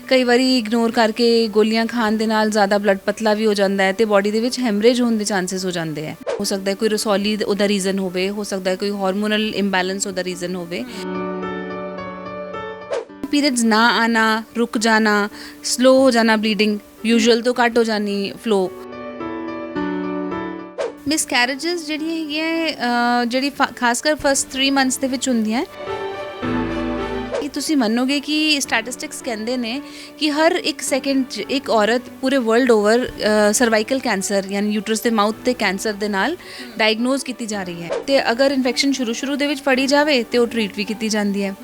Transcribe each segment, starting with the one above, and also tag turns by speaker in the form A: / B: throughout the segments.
A: ਕਈ ਵਾਰੀ ਇਗਨੋਰ ਕਰਕੇ ਗੋਲੀਆਂ ਖਾਣ ਦੇ ਨਾਲ ਜ਼ਿਆਦਾ ਬਲੱਡ ਪਤਲਾ ਵੀ ਹੋ ਜਾਂਦਾ ਹੈ ਤੇ ਬਾਡੀ ਦੇ ਵਿੱਚ ਹੈਮਰੇਜ ਹੋਣ ਦੇ ਚਾਂਸਸ ਹੋ ਜਾਂਦੇ ਹੈ। ਹੋ ਸਕਦਾ ਹੈ ਕੋਈ ਰਸੌਲੀ ਉਹਦਾ ਰੀਜ਼ਨ ਹੋਵੇ, ਹੋ ਸਕਦਾ ਹੈ ਕੋਈ ਹਾਰਮੋਨਲ ਇੰਬੈਲੈਂਸ ਉਹਦਾ ਰੀਜ਼ਨ ਹੋਵੇ। ਪੀਰੀਅਡਸ ਨਾ ਆਣਾ, ਰੁਕ ਜਾਣਾ, ਸਲੋ ਹੋ ਜਾਣਾ, ਬਲੀਡਿੰਗ ਯੂਜੂਅਲ ਤੋਂ ਘੱਟ ਹੋ ਜਾਣੀ, ਫਲੋ। ਮਿਸਕੈਰੇजेस ਜਿਹੜੀਆਂ ਹੈਗੀਆਂ ਜਿਹੜੀ ਖਾਸ ਕਰ ਫਸਟ 3 ਮੰਥਸ ਦੇ ਵਿੱਚ ਹੁੰਦੀਆਂ, ਕਿ ਤੁਸੀਂ ਮੰਨੋਗੇ ਕਿ ਸਟੈਟਿਸਟਿਕਸ ਕਹਿੰਦੇ ਨੇ ਕਿ ਹਰ 1 ਸੈਕਿੰਡ 'ਚ ਇੱਕ ਔਰਤ ਪੂਰੇ ਵਰਲਡ ਓਵਰ ਸਰਵਾਈਕਲ ਕੈਂਸਰ ਯਾਨੀ ਯੂਟਰਸ ਦੇ ਮਾਊਥ ਤੇ ਕੈਂਸਰ ਦੇ ਨਾਲ ਡਾਇਗਨੋਜ਼ ਕੀਤੀ ਜਾ ਰਹੀ ਹੈ। ਤੇ ਅਗਰ ਇਨਫੈਕਸ਼ਨ ਸ਼ੁਰੂ ਦੇ ਵਿੱਚ ਫੜੀ ਜਾਵੇ ਤੇ ਉਹ ਟ੍ਰੀਟ ਵੀ ਕੀਤੀ ਜਾਂਦੀ ਹੈ।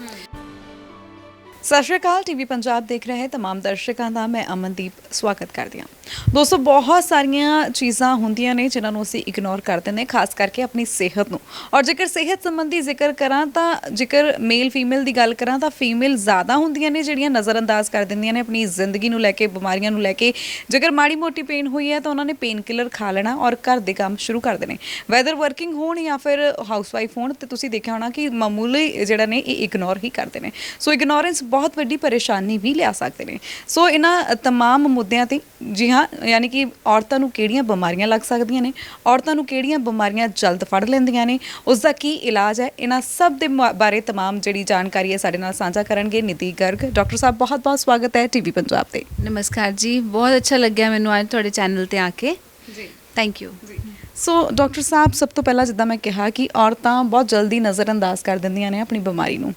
B: ਸਤਿ ਸ਼੍ਰੀ ਅਕਾਲ, ਟੀਵੀ ਪੰਜਾਬ ਦੇਖ ਰਹੇ ਤਮਾਮ ਦਰਸ਼ਕਾਂ ਦਾ ਮੈਂ ਅਮਨਦੀਪ ਸਵਾਗਤ ਕਰਦੀ ਹਾਂ। ਦੋਸਤੋ, ਬਹੁਤ ਸਾਰੀਆਂ ਚੀਜ਼ਾਂ ਹੁੰਦੀਆਂ ਨੇ ਜਿਨ੍ਹਾਂ ਨੂੰ ਅਸੀਂ ਇਗਨੋਰ ਕਰ ਦਿੰਦੇ, ਖਾਸ ਕਰਕੇ ਆਪਣੀ ਸਿਹਤ ਨੂੰ। ਔਰ ਜੇਕਰ ਸਿਹਤ ਸੰਬੰਧੀ ਜ਼ਿਕਰ ਕਰਾਂ ਤਾਂ ਜੇਕਰ ਮੇਲ ਫੀਮੇਲ ਦੀ ਗੱਲ ਕਰਾਂ ਤਾਂ ਫੀਮੇਲ ਜ਼ਿਆਦਾ ਹੁੰਦੀਆਂ ਨੇ ਜਿਹੜੀਆਂ ਨਜ਼ਰਅੰਦਾਜ਼ ਕਰ ਦਿੰਦੀਆਂ ਨੇ ਆਪਣੀ ਜ਼ਿੰਦਗੀ ਨੂੰ ਲੈ ਕੇ, ਬਿਮਾਰੀਆਂ ਨੂੰ ਲੈ ਕੇ। ਜੇਕਰ ਮਾੜੀ ਮੋਟੀ ਪੇਨ ਹੋਈ ਹੈ ਤਾਂ ਉਹਨਾਂ ਨੇ ਪੇਨ ਕਿਲਰ ਖਾ ਲੈਣਾ ਔਰ ਘਰ ਦੇ ਕੰਮ ਸ਼ੁਰੂ ਕਰ ਦੇਣੇ, ਵੈਦਰ ਵਰਕਿੰਗ ਹੋਣ ਜਾਂ ਫਿਰ ਹਾਊਸ ਵਾਈਫ ਹੋਣ। ਤੇ ਤੁਸੀਂ ਦੇਖਿਆ ਹੋਣਾ ਕਿ ਮਾਮੂਲੀ ਜਿਹੜਾ ਨੇ ਇਹ ਇਗਨੋਰ ਹੀ ਕਰਦੇ ਨੇ। ਸੋ ਇਗਨੋਰੈਂਸ ਬਹੁਤ ਵੱਡੀ ਪਰੇਸ਼ਾਨੀ ਵੀ ਲਿਆ ਸਕਦੇ ਨੇ। ਸੋ ਇਹਨਾਂ ਤਮਾਮ ਮੁੱਦਿਆਂ ਤੇ, ਜੀ ਹਾਂ, ਯਾਨੀ ਕਿ ਔਰਤਾਂ ਨੂੰ ਕਿਹੜੀਆਂ ਬਿਮਾਰੀਆਂ ਲੱਗ ਸਕਦੀਆਂ ਨੇ, ਔਰਤਾਂ ਨੂੰ ਕਿਹੜੀਆਂ ਬਿਮਾਰੀਆਂ ਜਲਦ ਫੜ ਲੈਂਦੀਆਂ ਨੇ, ਉਸ ਦਾ ਕੀ ਇਲਾਜ ਹੈ, ਇਹਨਾਂ ਸਭ ਦੇ ਬਾਰੇ ਤਮਾਮ ਜਿਹੜੀ ਜਾਣਕਾਰੀ ਹੈ ਸਾਡੇ ਨਾਲ ਸਾਂਝਾ ਕਰਨਗੇ ਨਿਧੀ ਗਰਗ। ਡਾਕਟਰ ਸਾਹਿਬ, ਬਹੁਤ ਬਹੁਤ ਸਵਾਗਤ ਹੈ ਟੀਵੀ ਪੰਜਾਬ ਤੇ।
A: ਨਮਸਕਾਰ ਜੀ, ਬਹੁਤ ਅੱਛਾ ਲੱਗਿਆ ਮੈਨੂੰ ਅੱਜ ਤੁਹਾਡੇ ਚੈਨਲ ਤੇ ਆ ਕੇ ਜੀ। ਥੈਂਕ ਯੂ ਜੀ।
B: ਸੋ ਡਾਕਟਰ ਸਾਹਿਬ, ਸਭ ਤੋਂ ਪਹਿਲਾਂ ਜਿੱਦਾਂ ਮੈਂ ਕਿਹਾ ਕਿ ਔਰਤਾਂ ਬਹੁਤ ਜਲਦੀ ਨਜ਼ਰਅੰਦਾਜ਼ ਕਰ ਦਿੰਦੀਆਂ ਨੇ ਆਪਣੀ ਬਿਮਾਰੀ ਨੂੰ।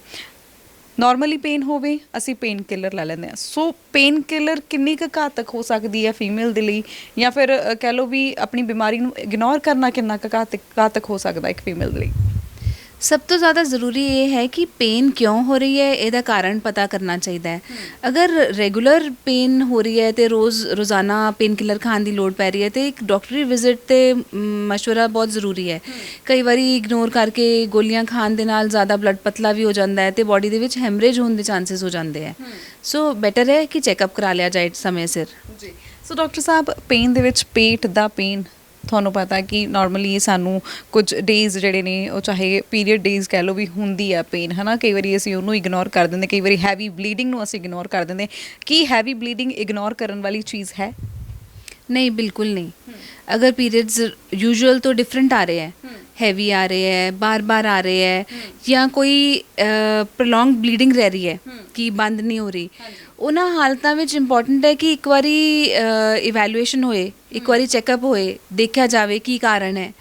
B: ਨਾਰਮਲੀ ਪੇਨ ਹੋਵੇ ਅਸੀਂ ਪੇਨ ਕਿਲਰ ਲੈ ਲੈਂਦੇ ਹਾਂ। ਸੋ ਪੇਨ ਕਿਲਰ ਕਿੰਨੀ ਕੁ ਘਾਤਕ ਹੋ ਸਕਦੀ ਹੈ ਫੀਮੇਲ ਦੇ ਲਈ, ਜਾਂ ਫਿਰ ਕਹਿ ਲਓ ਵੀ ਆਪਣੀ ਬਿਮਾਰੀ ਨੂੰ ਇਗਨੋਰ ਕਰਨਾ ਕਿੰਨਾ ਕੁ ਘਾਤਕ ਹੋ ਸਕਦਾ ਇੱਕ ਫੀਮੇਲ ਦੇ ਲਈ?
A: ਸਭ ਤੋਂ ਜ਼ਿਆਦਾ ਜ਼ਰੂਰੀ ਇਹ ਹੈ ਕਿ ਪੇਨ ਕਿਉਂ ਹੋ ਰਹੀ ਹੈ, ਇਹਦਾ ਕਾਰਨ ਪਤਾ ਕਰਨਾ ਚਾਹੀਦਾ ਹੈ। ਅਗਰ ਰੈਗੂਲਰ ਪੇਨ ਹੋ ਰਹੀ ਹੈ ਤੇ ਰੋਜ਼ਾਨਾ ਪੇਨ ਕਿਲਰ ਖਾਣ ਦੀ ਲੋੜ ਪੈ ਰਹੀ ਹੈ ਤੇ ਇੱਕ ਡਾਕਟਰੀ ਵਿਜ਼ਿਟ ਤੇ ਮਸ਼ਵਰਾ ਬਹੁਤ ਜ਼ਰੂਰੀ ਹੈ। ਕਈ ਵਾਰੀ ਇਗਨੋਰ ਕਰਕੇ ਗੋਲੀਆਂ ਖਾਣ ਦੇ ਨਾਲ ਜ਼ਿਆਦਾ ਬਲੱਡ ਪਤਲਾ ਵੀ ਹੋ ਜਾਂਦਾ ਹੈ ਤੇ ਬਾਡੀ ਦੇ ਵਿੱਚ ਹੈਮਰੇਜ ਹੋਣ ਦੇ ਚਾਂਸਸ ਹੋ ਜਾਂਦੇ ਹੈ। ਸੋ ਬੈਟਰ ਹੈ ਕਿ ਚੈੱਕਅਪ ਕਰਾ ਲਿਆ ਜਾਏ ਸਮੇਂ ਸਿਰ ਜੀ।
B: ਸੋ ਡਾਕਟਰ ਸਾਹਿਬ, ਪੇਨ ਦੇ ਵਿੱਚ ਪੇਟ ਦਾ ਪੇਨ, ਤੁਹਾਨੂੰ ਪਤਾ ਕਿ ਨਾਰਮਲੀ ਸਾਨੂੰ ਕੁਝ ਡੇਜ਼ ਜਿਹੜੇ ਨੇ ਉਹ ਚਾਹੇ ਪੀਰੀਅਡ ਡੇਜ਼ ਕਹਿ ਲਓ ਵੀ ਹੁੰਦੀ ਆ ਪੇਨ, ਹੈ ਨਾ। ਕਈ ਵਾਰੀ ਅਸੀਂ ਉਹਨੂੰ ਇਗਨੋਰ ਕਰ ਦਿੰਦੇ, ਕਈ ਵਾਰੀ ਹੈਵੀ ਬਲੀਡਿੰਗ ਨੂੰ ਅਸੀਂ ਇਗਨੋਰ ਕਰ ਦਿੰਦੇ। ਕੀ ਹੈਵੀ ਬਲੀਡਿੰਗ ਇਗਨੋਰ ਕਰਨ ਵਾਲੀ ਚੀਜ਼ ਹੈ?
A: ਨਹੀਂ, ਬਿਲਕੁਲ ਨਹੀਂ। ਅਗਰ ਪੀਰੀਅਡਸ ਯੂਜੂਅਲ ਤੋਂ ਡਿਫਰੈਂਟ ਆ ਰਹੇ ਹੈ, हैवी आ रहे हैं, बार बार आ रहे हैं, या कोई ਪ੍ਰੋਲੋਂਗ ਬਲੀਡਿੰਗ ਰਹਿ ਰਹੀ ਹੈ ਕਿ ਬੰਦ ਨਹੀਂ ਹੋ ਰਹੀ, ਉਹਨਾਂ ਹਾਲਤਾਂ ਵਿੱਚ ਇੰਪੋਰਟੈਂਟ ਹੈ ਕਿ ਇੱਕ ਵਾਰੀ ਇਵੈਲੂਏਸ਼ਨ ਹੋਏ, ਇੱਕ ਵਾਰੀ ਚੈੱਕਅਪ ਹੋਏ, ਦੇਖਿਆ ਜਾਵੇ ਕੀ ਕਾਰਨ ਹੈ।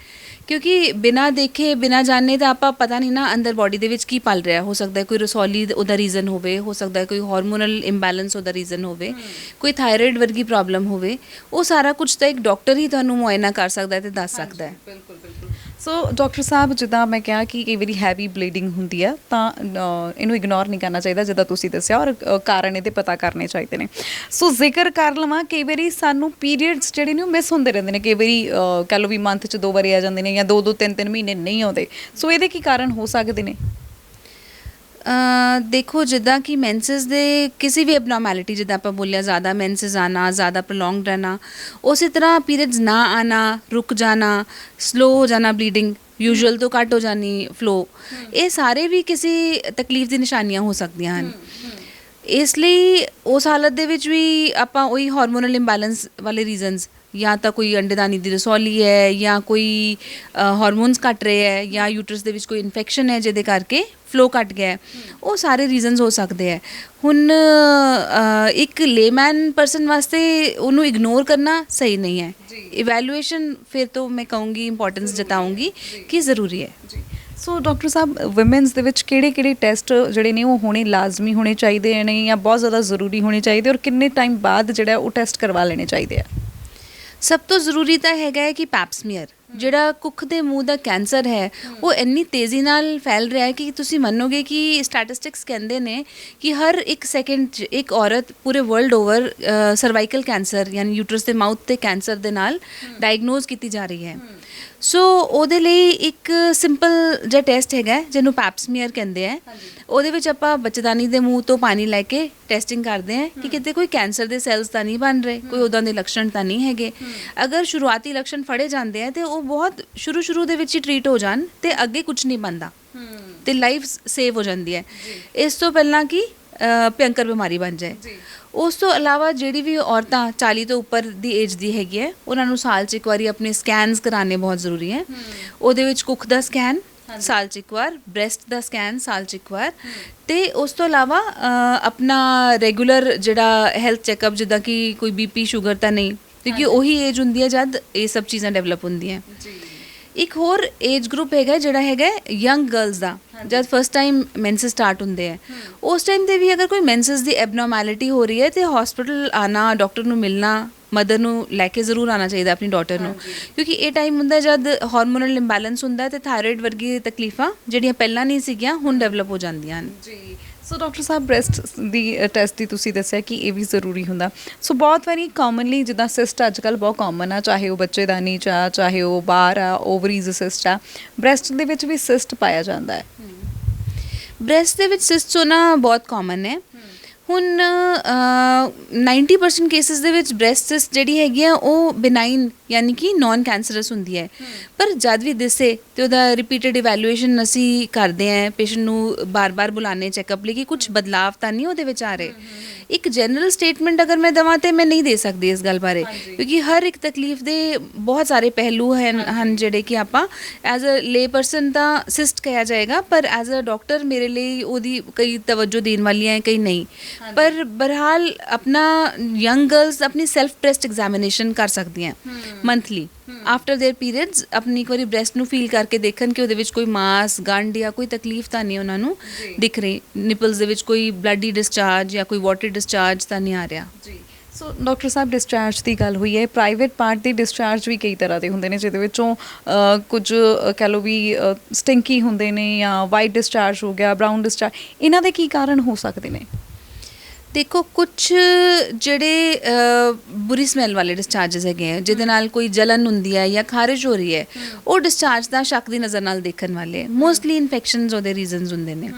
A: ਕਿਉਂਕਿ ਬਿਨਾਂ ਦੇਖੇ ਬਿਨਾਂ ਜਾਣੇ ਤਾਂ ਆਪਾਂ ਪਤਾ ਨਹੀਂ ਨਾ ਅੰਦਰ ਬਾਡੀ ਦੇ ਵਿੱਚ ਕੀ ਪਲ ਰਿਹਾ। ਹੋ ਸਕਦਾ ਕੋਈ ਰਸੌਲੀ ਉਹਦਾ ਰੀਜ਼ਨ ਹੋਵੇ, ਹੋ ਸਕਦਾ ਕੋਈ ਹਾਰਮੋਨਲ ਇੰਬੈਲੈਂਸ ਉਹਦਾ ਰੀਜ਼ਨ ਹੋਵੇ, ਕੋਈ ਥਾਇਰਾਇਡ ਵਰਗੀ ਪ੍ਰੋਬਲਮ ਹੋਵੇ। ਉਹ ਸਾਰਾ ਕੁਝ ਤਾਂ ਇੱਕ ਡਾਕਟਰ ਹੀ ਤੁਹਾਨੂੰ ਮੁਆਇਨਾ ਕਰ ਸਕਦਾ ਹੈ ਤੇ ਦੱਸ ਸਕਦਾ ਹੈ।
B: ਬਿਲਕੁਲ ਬਿਲਕੁਲ। ਸੋ ਡਾਕਟਰ ਸਾਹਿਬ, ਜਿੱਦਾਂ ਮੈਂ ਕਿਹਾ ਕਿ ਕਈ ਵਾਰੀ ਹੈਵੀ ਬਲੀਡਿੰਗ ਹੁੰਦੀ ਆ ਤਾਂ ਇਹਨੂੰ ਇਗਨੋਰ ਨਹੀਂ ਕਰਨਾ ਚਾਹੀਦਾ ਜਿੱਦਾਂ ਤੁਸੀਂ ਦੱਸਿਆ, ਔਰ ਕਾਰਨ ਇਹਦੇ ਪਤਾ ਕਰਨੇ ਚਾਹੀਦੇ ਨੇ। ਸੋ ਜ਼ਿਕਰ ਕਰ ਲਵਾਂ, ਕਈ ਵਾਰੀ ਸਾਨੂੰ ਪੀਰੀਅਡਸ ਜਿਹੜੇ ਨੇ ਉਹ ਮਿਸ ਹੁੰਦੇ ਰਹਿੰਦੇ ਨੇ। ਕਈ ਵਾਰੀ ਕਹਿ ਲਓ ਵੀ ਮੰਥ 'ਚ 2 ਵਾਰੀ ਆ ਜਾਂਦੇ ਨੇ ਜਾਂ 2-2 3-3 ਮਹੀਨੇ ਨਹੀਂ ਆਉਂਦੇ। ਸੋ ਇਹਦੇ ਕੀ ਕਾਰਨ ਹੋ ਸਕਦੇ ਨੇ?
A: ਦੇਖੋ, ਜਿੱਦਾਂ ਕਿ ਮੈਂਸਸ ਦੇ ਕਿਸੇ ਵੀ ਐਬਨੋਰਮੈਲਿਟੀ, ਜਿੱਦਾਂ ਆਪਾਂ ਬੋਲਿਆ ਜ਼ਿਆਦਾ ਮੈਂਸਸ ਆਉਣਾ, ਜ਼ਿਆਦਾ ਪ੍ਰੋਲੋਂਗਡ ਰਹਿਣਾ, ਉਸੇ ਤਰ੍ਹਾਂ ਪੀਰੀਅਡਸ ਨਾ ਆਉਣਾ, ਰੁਕ ਜਾਣਾ, ਸਲੋ ਹੋ ਜਾਣਾ, ਬਲੀਡਿੰਗ ਯੂਜੂਅਲ ਤੋਂ ਘੱਟ ਹੋ ਜਾਣੀ, ਫਲੋ, ਇਹ ਸਾਰੇ ਵੀ ਕਿਸੇ ਤਕਲੀਫ ਦੀ ਨਿਸ਼ਾਨੀਆਂ ਹੋ ਸਕਦੀਆਂ ਹਨ। ਇਸ ਲਈ ਉਸ ਹਾਲਤ ਦੇ ਵਿੱਚ ਵੀ ਆਪਾਂ ਉਹੀ ਹਾਰਮੋਨਲ ਇੰਬੈਲੈਂਸ ਵਾਲੇ ਰੀਜ਼ਨਸ, ਜਾਂ ਤਾਂ ਕੋਈ ਅੰਡੇਦਾਨੀ ਦੀ ਰਸੌਲੀ ਹੈ, ਜਾਂ ਕੋਈ ਹਾਰਮੋਨਸ ਘੱਟ ਰਹੇ ਹੈ, ਜਾਂ ਯੂਟਰਸ ਦੇ ਵਿੱਚ ਕੋਈ ਇਨਫੈਕਸ਼ਨ ਹੈ ਜਿਹਦੇ ਕਰਕੇ ਫਲੋ ਘੱਟ ਗਿਆ, ਉਹ ਸਾਰੇ ਰੀਜ਼ਨਸ ਹੋ ਸਕਦੇ ਹੈ। ਹੁਣ ਇੱਕ ਲੇਮੈਨ ਪਰਸਨ ਵਾਸਤੇ ਉਹਨੂੰ ਇਗਨੋਰ ਕਰਨਾ ਸਹੀ ਨਹੀਂ ਹੈ। ਇਵੈਲੂਏਸ਼ਨ ਫਿਰ ਤੋਂ ਮੈਂ ਕਹੂੰਗੀ, ਇੰਪੋਰਟੈਂਸ ਜਤਾਊਂਗੀ ਕਿ ਜ਼ਰੂਰੀ ਹੈ।
B: ਸੋ ਡਾਕਟਰ ਸਾਹਿਬ, ਵੂਮੈਨਸ ਦੇ ਵਿੱਚ ਕਿਹੜੇ ਟੈਸਟ ਜਿਹੜੇ ਨੇ ਉਹ ਹੋਣੇ ਲਾਜ਼ਮੀ ਹੋਣੇ ਚਾਹੀਦੇ ਨੇ ਜਾਂ ਬਹੁਤ ਜ਼ਿਆਦਾ ਜ਼ਰੂਰੀ ਹੋਣੇ ਚਾਹੀਦੇ, ਔਰ ਕਿੰਨੇ ਟਾਈਮ ਬਾਅਦ ਜਿਹੜਾ ਉਹ ਟੈਸਟ ਕਰਵਾ ਲੈਣੇ ਚਾਹੀਦੇ ਆ?
A: ਸਭ ਤੋਂ ਜ਼ਰੂਰੀ ਤਾਂ ਹੈਗਾ ਹੈ ਕਿ ਪੈਪਸਮੀਅਰ, ਜਿਹੜਾ ਕੁੱਖ ਦੇ ਮੂੰਹ ਦਾ ਕੈਂਸਰ ਹੈ, ਉਹ ਇੰਨੀ ਤੇਜ਼ੀ ਨਾਲ ਫੈਲ ਰਿਹਾ ਹੈ ਕਿ ਤੁਸੀਂ ਮੰਨੋਗੇ ਕਿ ਸਟੈਟਿਸਟਿਕਸ ਕਹਿੰਦੇ ਨੇ ਕਿ ਹਰ 1 ਸੈਕਿੰਡ 'ਚ ਇੱਕ ਔਰਤ ਪੂਰੇ ਵਰਲਡ ਓਵਰ ਸਰਵਾਈਕਲ ਕੈਂਸਰ ਯਾਨੀ ਯੂਟਰਸ ਦੇ ਮਾਊਥ ਤੇ ਕੈਂਸਰ ਦੇ ਨਾਲ ਡਾਇਗਨੋਜ਼ ਕੀਤੀ ਜਾ ਰਹੀ ਹੈ। ਸੋ ਉਹਦੇ ਲਈ ਇੱਕ ਸਿੰਪਲ ਜਿਹਾ ਟੈਸਟ ਹੈਗਾ ਜਿਹਨੂੰ ਪੈਪਸਮੀਅਰ ਕਹਿੰਦੇ ਆ। ਉਹਦੇ ਵਿੱਚ ਆਪਾਂ ਬੱਚੇਦਾਨੀ ਦੇ ਮੂੰਹ ਤੋਂ ਪਾਣੀ ਲੈ ਕੇ ਟੈਸਟਿੰਗ ਕਰਦੇ ਹਾਂ ਕਿ ਕਿਤੇ ਕੋਈ ਕੈਂਸਰ ਦੇ ਸੈਲਸ ਤਾਂ ਨਹੀਂ ਬਣ ਰਹੇ, ਕੋਈ ਉੱਦਾਂ ਦੇ ਲੱਛਣ ਤਾਂ ਨਹੀਂ ਹੈਗੇ। ਅਗਰ ਸ਼ੁਰੂਆਤੀ ਲੱਛਣ ਫੜੇ ਜਾਂਦੇ ਆ ਤੇ ਉਹ ਬਹੁਤ ਸ਼ੁਰੂ ਦੇ ਵਿੱਚ ਹੀ ਟਰੀਟ ਹੋ ਜਾਣ ਤੇ ਅੱਗੇ ਕੁਝ ਨਹੀਂ ਬਣਦਾ ਤੇ ਲਾਈਫ ਸੇਵ ਹੋ ਜਾਂਦੀ ਹੈ। ਇਸ ਤੋਂ ਪਹਿਲਾਂ ਕਿ ਭਿਅੰਕਰ ਬਿਮਾਰੀ ਬਣ ਜਾਏ। ਉਸ ਤੋਂ ਇਲਾਵਾ ਜਿਹੜੀ ਵੀ ਔਰਤਾਂ 40 ਤੋਂ ਉੱਪਰ ਦੀ ਏਜ ਦੀ ਹੈਗੀ ਹੈ ਉਹਨਾਂ ਨੂੰ ਸਾਲ 'ਚ ਇੱਕ ਵਾਰੀ ਆਪਣੇ ਸਕੈਨਸ ਕਰਾਉਣੇ ਬਹੁਤ ਜ਼ਰੂਰੀ ਹੈ। ਉਹਦੇ ਵਿੱਚ ਕੁੱਖ ਦਾ ਸਕੈਨ ਸਾਲ 'ਚ ਇੱਕ ਵਾਰ, ਬ੍ਰੈਸਟ ਦਾ ਸਕੈਨ ਸਾਲ 'ਚ ਇੱਕ ਵਾਰ, ਤੇ ਉਸ ਤੋਂ ਇਲਾਵਾ ਆਪਣਾ ਰੈਗੂਲਰ ਜਿਹੜਾ ਹੈਲਥ ਚੈੱਕਅਪ, ਜਿੱਦਾਂ ਕਿ ਕੋਈ ਬੀਪੀ ਸ਼ੂਗਰ ਤਾਂ ਨਹੀਂ, ਕਿਉਂਕਿ ਉਹੀ ਏਜ ਹੁੰਦੀ ਹੈ ਜਦ ਇਹ ਸਭ ਚੀਜ਼ਾਂ ਡਿਵੈਲਪ ਹੁੰਦੀਆਂ। ਇੱਕ ਹੋਰ ਏਜ ਗਰੁੱਪ ਹੈਗਾ ਜਿਹੜਾ ਹੈਗਾ ਯੰਗ ਗਰਲਸ ਦਾ, ਜਦ ਫਸਟ ਟਾਈਮ ਮੈਂਸਸ ਸਟਾਰਟ ਹੁੰਦੇ ਹੈ ਉਸ ਟਾਈਮ ਤੇ ਵੀ ਅਗਰ ਕੋਈ ਮੈਂਸਸ ਦੀ ਐਬਨੋਰਮੈਲਿਟੀ ਹੋ ਰਹੀ ਹੈ ਤੇ ਹਸਪੀਟਲ ਆਣਾ, ਡਾਕਟਰ ਨੂੰ ਮਿਲਣਾ, ਮਦਰ ਨੂੰ ਲੈ ਕੇ ਜ਼ਰੂਰ ਆਉਣਾ ਚਾਹੀਦਾ ਆਪਣੀ ਡਾਟਰ ਨੂੰ, ਕਿਉਂਕਿ ਇਹ ਟਾਈਮ ਹੁੰਦਾ ਜਦ ਹਾਰਮੋਨਲ ਇੰਬੈਲੈਂਸ ਹੁੰਦਾ ਤੇ ਥਾਇਰਾਇਡ ਵਰਗੀ ਤਕਲੀਫਾਂ ਜਿਹੜੀਆਂ ਪਹਿਲਾਂ ਨਹੀਂ ਸੀਗੀਆਂ ਹੁਣ ਡਿਵੈਲਪ ਹੋ ਜਾਂਦੀਆਂ ਹਨ।
B: ਜੀ। ਸੋ ਡਾਕਟਰ ਸਾਹਿਬ, ਬ੍ਰੈਸਟ ਦੀ ਟੈਸਟ ਦੀ ਤੁਸੀਂ ਦੱਸਿਆ ਕਿ ਇਹ ਵੀ ਜ਼ਰੂਰੀ ਹੁੰਦਾ। ਸੋ ਬਹੁਤ ਵਾਰੀ ਕਾਮਨਲੀ ਜਿੱਦਾਂ ਸਿਸਟ ਅੱਜ ਕੱਲ੍ਹ ਬਹੁਤ ਕਾਮਨ ਆ, ਚਾਹੇ ਉਹ ਬੱਚੇਦਾਨੀ ਚਾਹੇ ਉਹ ਬਾਹਰ ਆ, ਓਵਰੀਜ਼ ਸਿਸਟ ਆ, ਬ੍ਰੈਸਟ ਦੇ ਵਿੱਚ ਵੀ ਸਿਸਟ ਪਾਇਆ ਜਾਂਦਾ ਹੈ।
A: ਬ੍ਰੈਸਟ ਦੇ ਵਿੱਚ ਸਿਸਟ ਹੋਣਾ ਬਹੁਤ ਕਾਮਨ ਹੈ। ਹੁਣ 90% ਕੇਸਿਸ ਦੇ ਵਿੱਚ ਬ੍ਰੈਸਟ ਸਿਸਟ ਜਿਹੜੀ ਹੈਗੀ ਆ ਉਹ ਬਿਨਾਈਨ ਯਾਨੀ ਕਿ ਨਾਨ ਕੈਂਸਰਸ ਹੁੰਦੀ ਹੈ, ਪਰ ਜਦ ਵੀ ਦਿਸੇ ਤੇ ਉਹਦਾ ਰਿਪੀਟਡ ਇਵੈਲੂਏਸ਼ਨ ਅਸੀਂ ਕਰਦੇ ਹਾਂ, ਪੇਸ਼ੈਂਟ ਨੂੰ ਬਾਰ-ਬਾਰ ਬੁਲਾਉਂਦੇ ਚੈੱਕਅਪ ਲਈ ਕਿ ਕੁਝ ਬਦਲਾਵ ਤਾਂ ਨਹੀਂ ਉਹਦੇ ਵਿੱਚ ਆ ਰਹੇ। ਇੱਕ ਜਨਰਲ ਸਟੇਟਮੈਂਟ ਅਗਰ ਮੈਂ ਦੇਵਾਂ ਤੇ ਮੈਂ ਨਹੀਂ ਦੇ ਸਕਦੀ ਇਸ ਗੱਲ ਬਾਰੇ, ਕਿਉਂਕਿ ਹਰ ਇੱਕ ਤਕਲੀਫ ਦੇ ਬਹੁਤ ਸਾਰੇ ਪਹਿਲੂ ਹਨ ਜਿਹੜੇ ਕਿ ਆਪਾਂ ਐਜ਼ ਅ ਲੇ ਪਰਸਨ ਤਾਂ ਸਿਸਟ ਕਿਹਾ ਜਾਏਗਾ, ਪਰ ਐਜ਼ ਅ ਡਾਕਟਰ ਮੇਰੇ ਲਈ ਉਹਦੀ ਕਈ ਤਵੱਜੋ ਦੇਣ ਵਾਲੀਆਂ ਹੈ, ਕਈ ਨਹੀਂ। ਪਰ ਬਹਰਹਾਲ ਆਪਣਾ ਯੰਗ ਗਰਲਸ ਆਪਣੀ ਸੈਲਫ ਬ੍ਰੈਸਟ ਐਗਜ਼ਾਮੀਨੇਸ਼ਨ ਕਰ ਸਕਦੀਆਂ ਮੰਥਲੀ ਆਫਟਰ देयर ਪੀਰੀਅਡਸ, ਆਪਣੀ ਇੱਕ ਵਾਰੀ ਬ੍ਰੈਸਟ ਨੂੰ ਫੀਲ ਕਰਕੇ ਦੇਖਣ ਕਿ ਉਹਦੇ ਵਿੱਚ ਕੋਈ ਮਾਸ, ਗੰਢ ਜਾਂ ਕੋਈ ਤਕਲੀਫ ਤਾਂ ਨਹੀਂ ਉਹਨਾਂ ਨੂੰ ਦਿਖ ਰਹੀ, ਨਿਪਲਸ ਦੇ ਵਿੱਚ ਕੋਈ ਬਲੱਡੀ ਡਿਸਚਾਰਜ ਜਾਂ ਕੋਈ ਵਾਟਰ ਡਿਸਚਾਰਜ ਤਾਂ ਨਹੀਂ ਆ ਰਿਹਾ।
B: ਜੀ। ਸੋ ਡਾਕਟਰ ਸਾਹਿਬ, ਡਿਸਚਾਰਜ ਦੀ ਗੱਲ ਹੋਈ ਹੈ, ਪ੍ਰਾਈਵੇਟ ਪਾਰਟ ਦੇ ਡਿਸਚਾਰਜ ਵੀ ਕਈ ਤਰ੍ਹਾਂ ਦੇ ਹੁੰਦੇ ਨੇ, ਜਿਹਦੇ ਵਿੱਚੋਂ ਕੁਝ ਕਹਿ ਲਓ ਵੀ ਸਟਿੰਕੀ ਹੁੰਦੇ ਨੇ ਜਾਂ ਵਾਈਟ ਡਿਸਚਾਰਜ ਹੋ ਗਿਆ, ਬਰਾਊਨ ਡਿਸਚਾਰਜ, ਇਹਨਾਂ ਦੇ ਕੀ ਕਾਰਨ ਹੋ ਸਕਦੇ ਨੇ?
A: ਦੇਖੋ, ਕੁਝ ਜਿਹੜੇ ਬੁਰੀ ਸਮੈਲ ਵਾਲੇ ਡਿਸਚਾਰਜਸ ਹੈਗੇ ਆ ਜਿਹਦੇ ਨਾਲ ਕੋਈ ਜਲਨ ਹੁੰਦੀ ਹੈ ਜਾਂ ਖਾਰਿਜ ਹੋ ਰਹੀ ਹੈ, ਉਹ ਡਿਸਚਾਰਜ ਦਾ ਸ਼ੱਕ ਦੀ ਨਜ਼ਰ ਨਾਲ ਦੇਖਣ ਵਾਲੇ ਮੋਸਟਲੀ ਇਨਫੈਕਸ਼ਨਸ ਉਹਦੇ ਰੀਜ਼ਨਸ ਹੁੰਦੇ ਨੇ।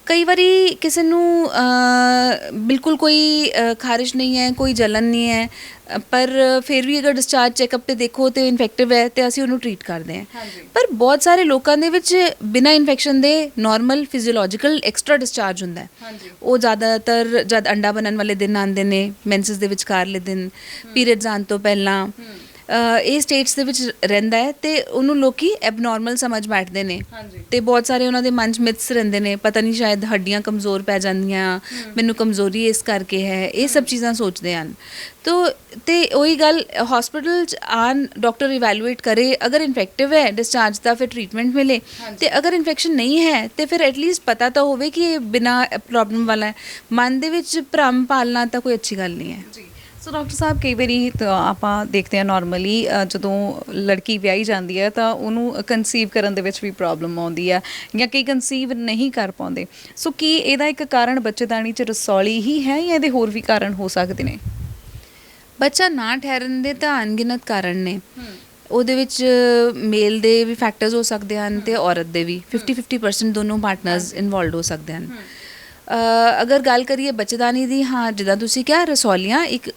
A: ਕਈ ਵਾਰੀ ਕਿਸੇ ਨੂੰ ਬਿਲਕੁਲ ਕੋਈ ਖਾਰਿਸ਼ ਨਹੀਂ ਹੈ, ਕੋਈ ਜਲਨ ਨਹੀਂ ਹੈ, ਪਰ ਫਿਰ ਵੀ ਅਗਰ ਡਿਸਚਾਰਜ ਚੈੱਕਅਪ ਤੇ ਦੇਖੋ ਤੇ ਇਨਫੈਕਟਿਵ ਹੈ ਤੇ ਅਸੀਂ ਉਹਨੂੰ ਟ੍ਰੀਟ ਕਰਦੇ ਹਾਂ। ਪਰ ਬਹੁਤ ਸਾਰੇ ਲੋਕਾਂ ਦੇ ਵਿੱਚ ਬਿਨਾਂ ਇਨਫੈਕਸ਼ਨ ਦੇ ਨਾਰਮਲ ਫਿਜ਼ੀਓਲੋਜੀਕਲ ਐਕਸਟਰਾ ਡਿਸਚਾਰਜ ਹੁੰਦਾ ਹੈ। ਉਹ ਜ਼ਿਆਦਾਤਰ ਜਦ ਅੰਡਾ ਬਣਨ ਵਾਲੇ ਦਿਨ ਆਉਂਦੇ ਨੇ, ਮੈਂਸਸ ਦੇ ਵਿਚਕਾਰਲੇ ਦਿਨ, ਪੀਰੀਅਡਸ ਆਉਣ ਤੋਂ ਪਹਿਲਾਂ, ਇਹ ਸਟੇਟਸ ਦੇ ਵਿੱਚ ਰਹਿੰਦਾ ਹੈ ਤੇ ਉਹਨੂੰ ਲੋਕੀ ਐਬਨੋਰਮਲ ਸਮਝ ਬੈਠਦੇ ਨੇ ਤੇ ਬਹੁਤ ਸਾਰੇ ਉਹਨਾਂ ਦੇ ਮਨ 'ਚ ਮਿਥਸ ਰਹਿੰਦੇ ਨੇ, ਪਤਾ ਨਹੀਂ ਸ਼ਾਇਦ ਹੱਡੀਆਂ ਕਮਜ਼ੋਰ ਪੈ ਜਾਂਦੀਆਂ, ਮੈਨੂੰ ਕਮਜ਼ੋਰੀ ਇਸ ਕਰਕੇ ਹੈ, ਇਹ ਸਭ ਚੀਜ਼ਾਂ ਸੋਚਦੇ ਹਨ। ਤੇ ਉਹੀ ਗੱਲ, ਹਸਪੀਟਲ 'ਚ ਆਣ, ਡਾਕਟਰ ਇਵੈਲੂਏਟ ਕਰੇ, ਅਗਰ ਇਨਫੈਕਟਿਵ ਹੈ ਡਿਸਚਾਰਜ ਤਾਂ ਫਿਰ ਟ੍ਰੀਟਮੈਂਟ ਮਿਲੇ, ਤੇ ਅਗਰ ਇਨਫੈਕਸ਼ਨ ਨਹੀਂ ਹੈ ਤੇ ਫਿਰ ਐਟਲੀਸਟ ਪਤਾ ਤਾਂ ਹੋਵੇ ਕਿ ਇਹ ਬਿਨਾਂ ਪ੍ਰੋਬਲਮ ਵਾਲਾ ਹੈ। ਮਨ ਦੇ ਵਿੱਚ ਭਰਮ ਪਾਲਣਾ ਤਾਂ ਕੋਈ ਅੱਛੀ ਗੱਲ ਨਹੀਂ ਹੈ।
B: ਸੋ ਡਾਕਟਰ ਸਾਹਿਬ, ਕਈ ਵਾਰੀ ਆਪਾਂ ਦੇਖਦੇ ਹਾਂ ਨਾਰਮਲੀ ਜਦੋਂ ਲੜਕੀ ਵਿਆਹੀ ਜਾਂਦੀ ਹੈ ਤਾਂ ਉਹਨੂੰ ਕਨਸੀਵ ਕਰਨ ਦੇ ਵਿੱਚ ਵੀ ਪ੍ਰੋਬਲਮ ਆਉਂਦੀ ਹੈ ਜਾਂ ਕਈ ਕਨਸੀਵ ਨਹੀਂ ਕਰ ਪਾਉਂਦੇ। ਸੋ ਕੀ ਇਹਦਾ ਇੱਕ ਕਾਰਨ ਬੱਚੇਦਾਨੀ 'ਚ ਰਸੌਲੀ ਹੀ ਹੈ ਜਾਂ ਇਹਦੇ ਹੋਰ ਵੀ ਕਾਰਨ ਹੋ ਸਕਦੇ ਨੇ?
A: ਬੱਚਾ ਨਾ ਠਹਿਰਨ ਦੇ ਤਾਂ ਅਣਗਿਣਤ ਕਾਰਨ ਨੇ, ਉਹਦੇ ਵਿੱਚ ਮੇਲ ਦੇ ਵੀ ਫੈਕਟਰਸ ਹੋ ਸਕਦੇ ਹਨ ਤੇ ਔਰਤ ਦੇ ਵੀ, 50-50% ਦੋਨੋਂ ਪਾਰਟਨਰਸ ਇਨਵੋਲਵਡ ਹੋ ਸਕਦੇ ਹਨ। ਅਗਰ ਗੱਲ ਕਰੀਏ ਬੱਚੇਦਾਨੀ ਦੀ, ਹਾਂ ਜਿੱਦਾਂ ਤੁਸੀਂ ਕਿਹਾ, ਰਸੌਲੀਆਂ ਇੱਕ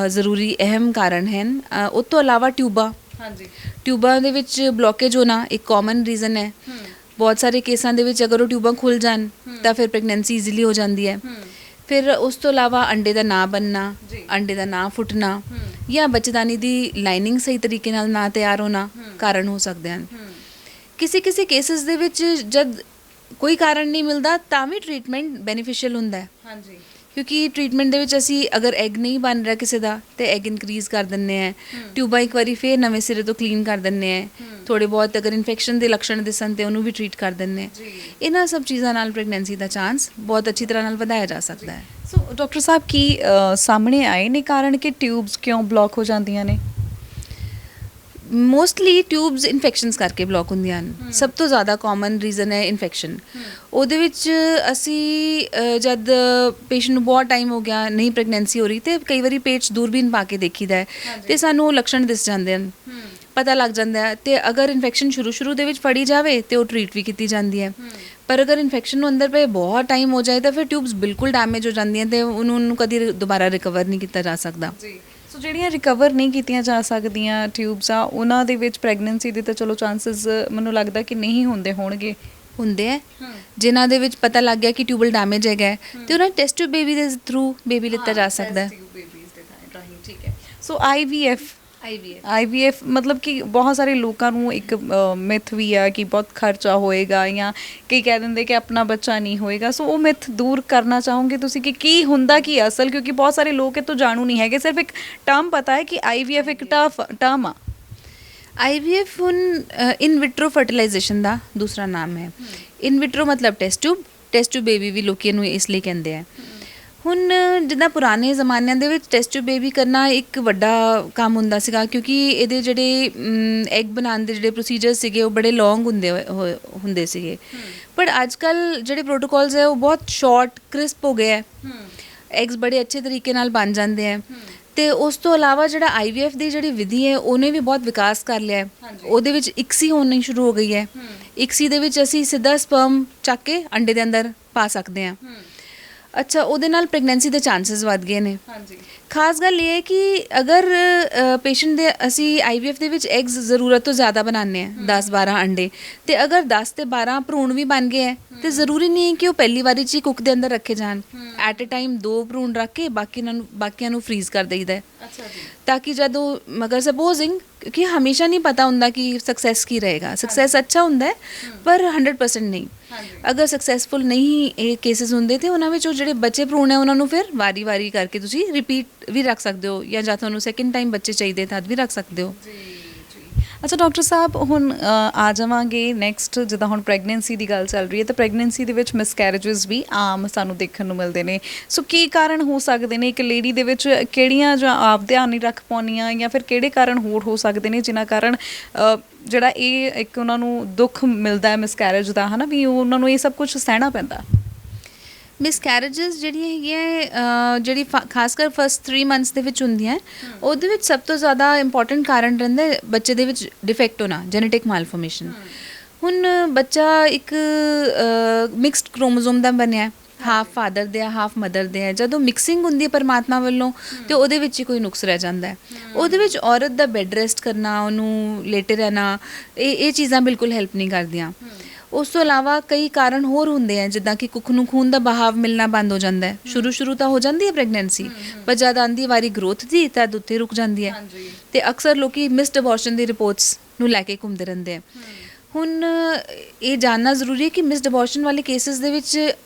A: ਜ਼ਰੂਰੀ ਅਹਿਮ ਕਾਰਨ ਹਨ। ਉਸ ਤੋਂ ਇਲਾਵਾ ਟਿਊਬਾਂ ਦੇ ਵਿੱਚ ਬਲੋਕੇਜ ਹੋਣਾ ਇੱਕ ਕਾਮਨ ਰੀਜ਼ਨ ਹੈ। ਬਹੁਤ ਸਾਰੇ ਕੇਸਾਂ ਦੇ ਵਿੱਚ ਅਗਰ ਉਹ ਟਿਊਬਾਂ ਖੁੱਲ ਜਾਣ ਤਾਂ ਫਿਰ ਪ੍ਰੈਗਨੈਂਸੀ ਈਜ਼ੀਲੀ ਹੋ ਜਾਂਦੀ ਹੈ। ਫਿਰ ਉਸ ਤੋਂ ਇਲਾਵਾ ਅੰਡੇ ਦਾ ਨਾ ਬਣਨਾ, ਅੰਡੇ ਦਾ ਨਾ ਫੁੱਟਣਾ ਜਾਂ ਬੱਚੇਦਾਨੀ ਦੀ ਲਾਈਨਿੰਗ ਸਹੀ ਤਰੀਕੇ ਨਾਲ ਨਾ ਤਿਆਰ ਹੋਣਾ ਕਾਰਨ ਹੋ ਸਕਦੇ ਹਨ। ਕਿਸੇ ਕੇਸਿਸ ਦੇ ਵਿੱਚ ਜਦ ਕੋਈ ਕਾਰਨ ਨਹੀਂ ਮਿਲਦਾ ਤਾਂ ਵੀ ਟ੍ਰੀਟਮੈਂਟ ਬੈਨੀਫੀਸ਼ੀਅਲ ਹੁੰਦਾ ਹੈ, ਕਿਉਂਕਿ ਟ੍ਰੀਟਮੈਂਟ ਦੇ ਵਿੱਚ ਅਸੀਂ ਅਗਰ ਐਗ ਨਹੀਂ ਬਣ ਰਿਹਾ ਕਿਸੇ ਦਾ ਤੇ ਐਗ ਇਨਕਰੀਜ਼ ਕਰ ਦਿੰਦੇ ਹਾਂ, ਟਿਊਬਾਂ ਇੱਕ ਵਾਰੀ ਫਿਰ ਨਵੇਂ ਸਿਰੇ ਤੋਂ ਕਲੀਨ ਕਰ ਦਿੰਦੇ ਹਾਂ, ਥੋੜੇ ਬਹੁਤ ਅਗਰ ਇਨਫੈਕਸ਼ਨ ਦੇ ਲੱਛਣ ਦਿਸਣ ਤੇ ਉਹਨੂੰ ਵੀ ਟ੍ਰੀਟ ਕਰ ਦਿੰਦੇ ਹਾਂ। ਇਹਨਾਂ ਸਭ ਚੀਜ਼ਾਂ ਨਾਲ ਪ੍ਰੈਗਨੈਂਸੀ ਦਾ ਚਾਂਸ ਬਹੁਤ ਅੱਛੀ ਤਰ੍ਹਾਂ ਨਾਲ ਵਧਾਇਆ ਜਾ ਸਕਦਾ ਹੈ।
B: ਸੋ ਡਾਕਟਰ ਸਾਹਿਬ, ਕੀ ਸਾਹਮਣੇ ਆਏ ਨੇ ਕਾਰਨ ਕਿ ਟਿਊਬਸ ਕਿਉਂ ਬਲੌਕ ਹੋ ਜਾਂਦੀਆਂ ਨੇ?
A: ਮੋਸਟਲੀ ਟਿਊਬਸ ਇਨਫੈਕਸ਼ਨਸ ਕਰਕੇ ਬਲੌਕ ਹੁੰਦੀਆਂ ਹਨ। ਸਭ ਤੋਂ ਜ਼ਿਆਦਾ ਕਾਮਨ ਰੀਜ਼ਨ ਹੈ ਇਨਫੈਕਸ਼ਨ। ਉਹਦੇ ਵਿੱਚ ਅਸੀਂ ਜਦ ਪੇਸ਼ੈਂਟ ਨੂੰ ਬਹੁਤ ਟਾਈਮ ਹੋ ਗਿਆ, ਨਹੀਂ ਪ੍ਰੈਗਨੈਂਸੀ ਹੋ ਰਹੀ, ਤੇ ਕਈ ਵਾਰੀ ਪੇਟ 'ਚ ਦੂਰਬੀਨ ਪਾ ਕੇ ਦੇਖੀਦਾ ਹੈ ਤੇ ਸਾਨੂੰ ਉਹ ਲੱਛਣ ਦਿਸ ਜਾਂਦੇ ਹਨ, ਪਤਾ ਲੱਗ ਜਾਂਦਾ ਹੈ। ਤੇ ਅਗਰ ਇਨਫੈਕਸ਼ਨ ਸ਼ੁਰੂ ਦੇ ਵਿੱਚ ਫੜੀ ਜਾਵੇ ਤੇ ਉਹ ਟ੍ਰੀਟ ਵੀ ਕੀਤੀ ਜਾਂਦੀ ਹੈ, ਪਰ ਅਗਰ ਇਨਫੈਕਸ਼ਨ ਨੂੰ ਅੰਦਰ ਪਏ ਬਹੁਤ ਟਾਈਮ ਹੋ ਜਾਏ ਤਾਂ ਫਿਰ ਟਿਊਬਸ ਬਿਲਕੁਲ ਡੈਮੇਜ ਹੋ ਜਾਂਦੀਆਂ ਤੇ ਉਹਨੂੰ ਕਦੀ ਦੁਬਾਰਾ ਰਿਕਵਰ ਨਹੀਂ ਕੀਤਾ ਜਾ ਸਕਦਾ।
B: ਸੋ ਜਿਹੜੀਆਂ ਰਿਕਵਰ ਨਹੀਂ ਕੀਤੀਆਂ ਜਾ ਸਕਦੀਆਂ ਟਿਊਬਸ ਆ, ਉਹਨਾਂ ਦੇ ਵਿੱਚ ਪ੍ਰੈਗਨੈਂਸੀ ਦੇ ਤਾਂ ਚਲੋ ਚਾਂਸਸ ਮੈਨੂੰ ਲੱਗਦਾ ਕਿ ਨਹੀਂ ਹੁੰਦੇ ਹੋਣਗੇ,
A: ਹੁੰਦੇ ਹੈ ਜਿਨ੍ਹਾਂ ਦੇ ਵਿੱਚ ਪਤਾ ਲੱਗ ਗਿਆ ਕਿ ਟਿਊਬਲ ਡੈਮੇਜ ਹੈਗਾ ਹੈ, ਤੇ ਉਹਨਾਂ ਟੈਸਟ ਟਿਊਬ ਬੇਬੀ ਦੇ ਥਰੂ ਬੇਬੀ ਲਿੱਤਾ ਜਾ ਸਕਦਾ ਹੈ।
B: ਠੀਕ ਹੈ। ਸੋ IVF
A: IVF
B: IVF ਮਤਲਬ ਕਿ ਬਹੁਤ ਸਾਰੇ ਲੋਕਾਂ ਨੂੰ ਇੱਕ ਮਿਥ ਵੀ ਆ ਕਿ ਬਹੁਤ ਖਰਚਾ ਹੋਏਗਾ, ਜਾਂ ਕਈ ਕਹਿ ਦਿੰਦੇ ਕਿ ਆਪਣਾ ਬੱਚਾ ਨਹੀਂ ਹੋਏਗਾ। ਸੋ ਉਹ ਮਿਥ ਦੂਰ ਕਰਨਾ ਚਾਹੋਗੇ ਤੁਸੀਂ ਕਿ ਕੀ ਹੁੰਦਾ ਕੀ ਆ ਅਸਲ, ਕਿਉਂਕਿ ਬਹੁਤ ਸਾਰੇ ਲੋਕ ਇਹ ਤੋਂ ਜਾਣੂ ਨਹੀਂ ਹੈਗੇ, ਸਿਰਫ ਇੱਕ ਟਰਮ ਪਤਾ ਹੈ ਕਿ IVF ਇੱਕ ਟਰਮ ਆ।
A: IVF ਹੁਣ ਇਨ ਵਿਟਰੋ ਫਰਟੀਲਾਈਜੇਸ਼ਨ ਦਾ ਦੂਸਰਾ ਨਾਮ ਹੈ। ਇਨ ਵਿਟਰੋ ਮਤਲਬ ਟੈਸਟ ਟਿਊਬ ਬੇਬੀ ਵੀ ਲੋਕੀ ਇਹਨੂੰ ਇਸ ਲਈ ਕਹਿੰਦੇ ਆ। ਹੁਣ ਜਿੱਦਾਂ ਪੁਰਾਣੇ ਜ਼ਮਾਨਿਆਂ ਦੇ ਵਿੱਚ ਟੈਸਟ ਟਿਊਬ ਬੇਬੀ ਕਰਨਾ ਇੱਕ ਵੱਡਾ ਕੰਮ ਹੁੰਦਾ ਸੀਗਾ, ਕਿਉਂਕਿ ਇਹਦੇ ਜਿਹੜੇ ਐਗ ਬਣਾਉਣ ਦੇ ਜਿਹੜੇ ਪ੍ਰੋਸੀਜਰ ਸੀਗੇ ਉਹ ਬੜੇ ਲੌਂਗ ਹੁੰਦੇ ਸੀਗੇ। ਪਰ ਅੱਜ ਕੱਲ੍ਹ ਜਿਹੜੇ ਪ੍ਰੋਟੋਕੋਲਸ ਹੈ ਉਹ ਬਹੁਤ ਸ਼ਾਰਟ ਕ੍ਰਿਸਪ ਹੋ ਗਏ ਹੈ। ਐਗਸ ਬੜੇ ਅੱਛੇ ਤਰੀਕੇ ਨਾਲ ਬਣ ਜਾਂਦੇ ਹੈ। ਤੇ ਉਸ ਤੋਂ ਇਲਾਵਾ ਜਿਹੜਾ IVF ਦੀ ਜਿਹੜੀ ਵਿਧੀ ਹੈ ਉਹਨੇ ਵੀ ਬਹੁਤ ਵਿਕਾਸ ਕਰ ਲਿਆ ਹੈ। ਉਹਦੇ ਵਿੱਚ ਇਕਸੀ ਹੋਣੀ ਸ਼ੁਰੂ ਹੋ ਗਈ ਹੈ। ਇਕਸੀ ਦੇ ਵਿੱਚ ਅਸੀਂ ਸਿੱਧਾ ਸਪਰਮ ਚੱਕ ਕੇ ਅੰਡੇ ਦੇ ਅੰਦਰ ਪਾ ਸਕਦੇ ਹਾਂ। ਅੱਛਾ, ਉਹਦੇ ਨਾਲ ਪ੍ਰੈਗਨੈਂਸੀ ਦੇ ਚਾਂਸਸ ਵੱਧ ਗਏ ਨੇ। ਖਾਸ ਗੱਲ ਇਹ ਹੈ ਕਿ ਅਗਰ ਪੇਸ਼ੈਂਟ ਦੇ ਅਸੀਂ IVF ਦੇ ਵਿੱਚ ਐਗਸ ਜ਼ਰੂਰਤ ਤੋਂ ਜ਼ਿਆਦਾ ਬਣਾਉਂਦੇ ਹਾਂ, 10-12 ਅੰਡੇ, ਤੇ ਅਗਰ 10 ਤੇ 12 ਭਰੂਣ ਵੀ ਬਣ ਗਏ ਹੈ ਤੇ ਜ਼ਰੂਰੀ ਨਹੀਂ ਹੈ ਕਿ ਉਹ ਪਹਿਲੀ ਵਾਰੀ 'ਚ ਹੀ ਕੁੱਕ ਦੇ ਅੰਦਰ ਰੱਖੇ ਜਾਣ। ਐਟ ਅ ਟਾਈਮ 2 ਭਰੂਣ ਰੱਖ ਕੇ ਬਾਕੀਆਂ ਨੂੰ ਫਰੀਜ਼ ਕਰ ਦਈਦਾ ਹੈ। ਤਾਂ ਕਿ ਜਦੋਂ ਮਗਰ ਸਪੋਜ਼ਿੰਗ, ਕਿਉਂਕਿ ਹਮੇਸ਼ਾ ਨਹੀਂ ਪਤਾ ਹੁੰਦਾ ਕਿ ਸਕਸੈਸ ਕੀ ਰਹੇਗਾ। ਸਕਸੈਸ ਅੱਛਾ ਹੁੰਦਾ ਹੈ ਪਰ 100% ਨਹੀਂ। ਅਗਰ ਸਕਸੈਸਫੁਲ ਨਹੀਂ ਇਹ ਕੇਸਿਸ ਹੁੰਦੇ ਤੇ ਉਹਨਾਂ ਵਿੱਚ ਉਹ ਜਿਹੜੇ ਬੱਚੇ ਭਰੂਣ ਹੈ ਉਹਨਾਂ ਨੂੰ ਫਿਰ ਵਾਰੀ ਕਰਕੇ ਤੁਸੀਂ ਰਿਪੀਟ ਵੀ ਰੱਖ ਸਕਦੇ ਹੋ, ਜਾਂ ਜਾਂ ਤੁਹਾਨੂੰ ਸੈਕਿੰਡ ਟਾਈਮ ਬੱਚੇ ਚਾਹੀਦੇ ਤਦ ਵੀ ਰੱਖ ਸਕਦੇ ਹੋ।
B: ਅੱਛਾ ਡਾਕਟਰ ਸਾਹਿਬ, ਹੁਣ ਆ ਜਾਵਾਂਗੇ ਨੈਕਸਟ, ਜਿੱਦਾਂ ਹੁਣ ਪ੍ਰੈਗਨੈਂਸੀ ਦੀ ਗੱਲ ਚੱਲ ਰਹੀ ਹੈ, ਤਾਂ ਪ੍ਰੈਗਨੈਂਸੀ ਦੇ ਵਿੱਚ ਮਿਸਕੈਰੇਜਸ ਵੀ ਆਮ ਸਾਨੂੰ ਦੇਖਣ ਨੂੰ ਮਿਲਦੇ ਨੇ। ਸੋ ਕੀ ਕਾਰਨ ਹੋ ਸਕਦੇ ਨੇ? ਇੱਕ ਲੇਡੀ ਦੇ ਵਿੱਚ ਕਿਹੜੀਆਂ ਜਾਂ ਆਪ ਧਿਆਨ ਨਹੀਂ ਰੱਖ ਪਾਉਂਦੀਆਂ, ਜਾਂ ਫਿਰ ਕਿਹੜੇ ਕਾਰਨ ਹੋਰ ਹੋ ਸਕਦੇ ਨੇ ਜਿਨ੍ਹਾਂ ਕਾਰਨ ਜਿਹੜਾ ਇਹ ਇੱਕ ਉਹਨਾਂ ਨੂੰ ਦੁੱਖ ਮਿਲਦਾ ਹੈ ਮਿਸਕੈਰੇਜ ਦਾ, ਹੈ ਨਾ, ਵੀ ਉਹਨਾਂ ਨੂੰ ਇਹ ਸਭ ਕੁਝ ਸਹਿਣਾ ਪੈਂਦਾ?
A: ਮਿਸਕੈਰੇਜਸ ਜਿਹੜੀਆਂ ਹੈਗੀਆਂ ਜਿਹੜੀ ਖਾਸ ਕਰ ਫਸਟ 3 ਮੰਥਸ ਦੇ ਵਿੱਚ ਹੁੰਦੀਆਂ, ਉਹਦੇ ਵਿੱਚ ਸਭ ਤੋਂ ਜ਼ਿਆਦਾ ਇੰਪੋਰਟੈਂਟ ਕਾਰਨ ਰਹਿੰਦਾ ਬੱਚੇ ਦੇ ਵਿੱਚ ਡਿਫੈਕਟ ਹੋਣਾ, ਜੈਨੇਟਿਕ ਮਾਲਫਾਰਮੇਸ਼ਨ। ਹੁਣ ਬੱਚਾ ਇੱਕ ਮਿਕਸਡ ਕ੍ਰੋਮੋਜ਼ੋਮ ਦਾ ਬਣਿਆ, ਹਾਫ ਫਾਦਰ ਦੇ ਆ ਹਾਫ ਮਦਰ ਦੇ ਆ। ਜਦੋਂ ਮਿਕਸਿੰਗ ਹੁੰਦੀ ਹੈ ਪਰਮਾਤਮਾ ਵੱਲੋਂ ਤੇ ਉਹਦੇ ਵਿੱਚ ਹੀ ਕੋਈ ਨੁਕਸ ਰਹਿ ਜਾਂਦਾ ਹੈ। ਉਹਦੇ ਵਿੱਚ ਔਰਤ ਦਾ ਬੈੱਡ ਰੈਸਟ ਕਰਨਾ, ਉਹਨੂੰ ਲੇਟੇ ਰਹਿਣਾ, ਇਹ ਚੀਜ਼ਾਂ ਬਿਲਕੁਲ ਹੈਲਪ ਨਹੀਂ ਕਰਦੀਆਂ। ਉਸ ਤੋਂ ਇਲਾਵਾ ਕਈ ਕਾਰਨ ਹੋਰ ਹੁੰਦੇ ਆ, ਜਿੱਦਾਂ ਕਿ ਕੁੱਖ ਨੂੰ ਖੂਨ ਦਾ ਬਹਾਵ ਮਿਲਣਾ ਬੰਦ ਹੋ ਜਾਂਦਾ ਹੈ। ਸ਼ੁਰੂ ਤਾਂ ਹੋ ਜਾਂਦੀ ਹੈ ਪ੍ਰੈਗਨੈਂਸੀ, ਪਰ ਜਦ ਆਉਂਦੀ ਵਾਰੀ ਗਰੋਥ ਦੀ ਤਦ ਉੱਥੇ ਰੁਕ ਜਾਂਦੀ ਹੈ। ਤੇ ਅਕਸਰ ਲੋਕੀ ਮਿਸਡ ਅਬੋਰਸ਼ਨ ਦੀ ਰਿਪੋਰਟਸ ਨੂੰ ਲੈ ਕੇ ਘੁੰਮਦੇ ਰਹਿੰਦੇ ਆ। ਹੁਣ ਇਹ ਜਾਣਨਾ ਜ਼ਰੂਰੀ ਹੈ ਕਿ ਮਿਸਡ ਅਬੋਰਸ਼ਨ ਵਾਲੇ ਕੇਸਿਸ ਦੇ ਵਿੱਚ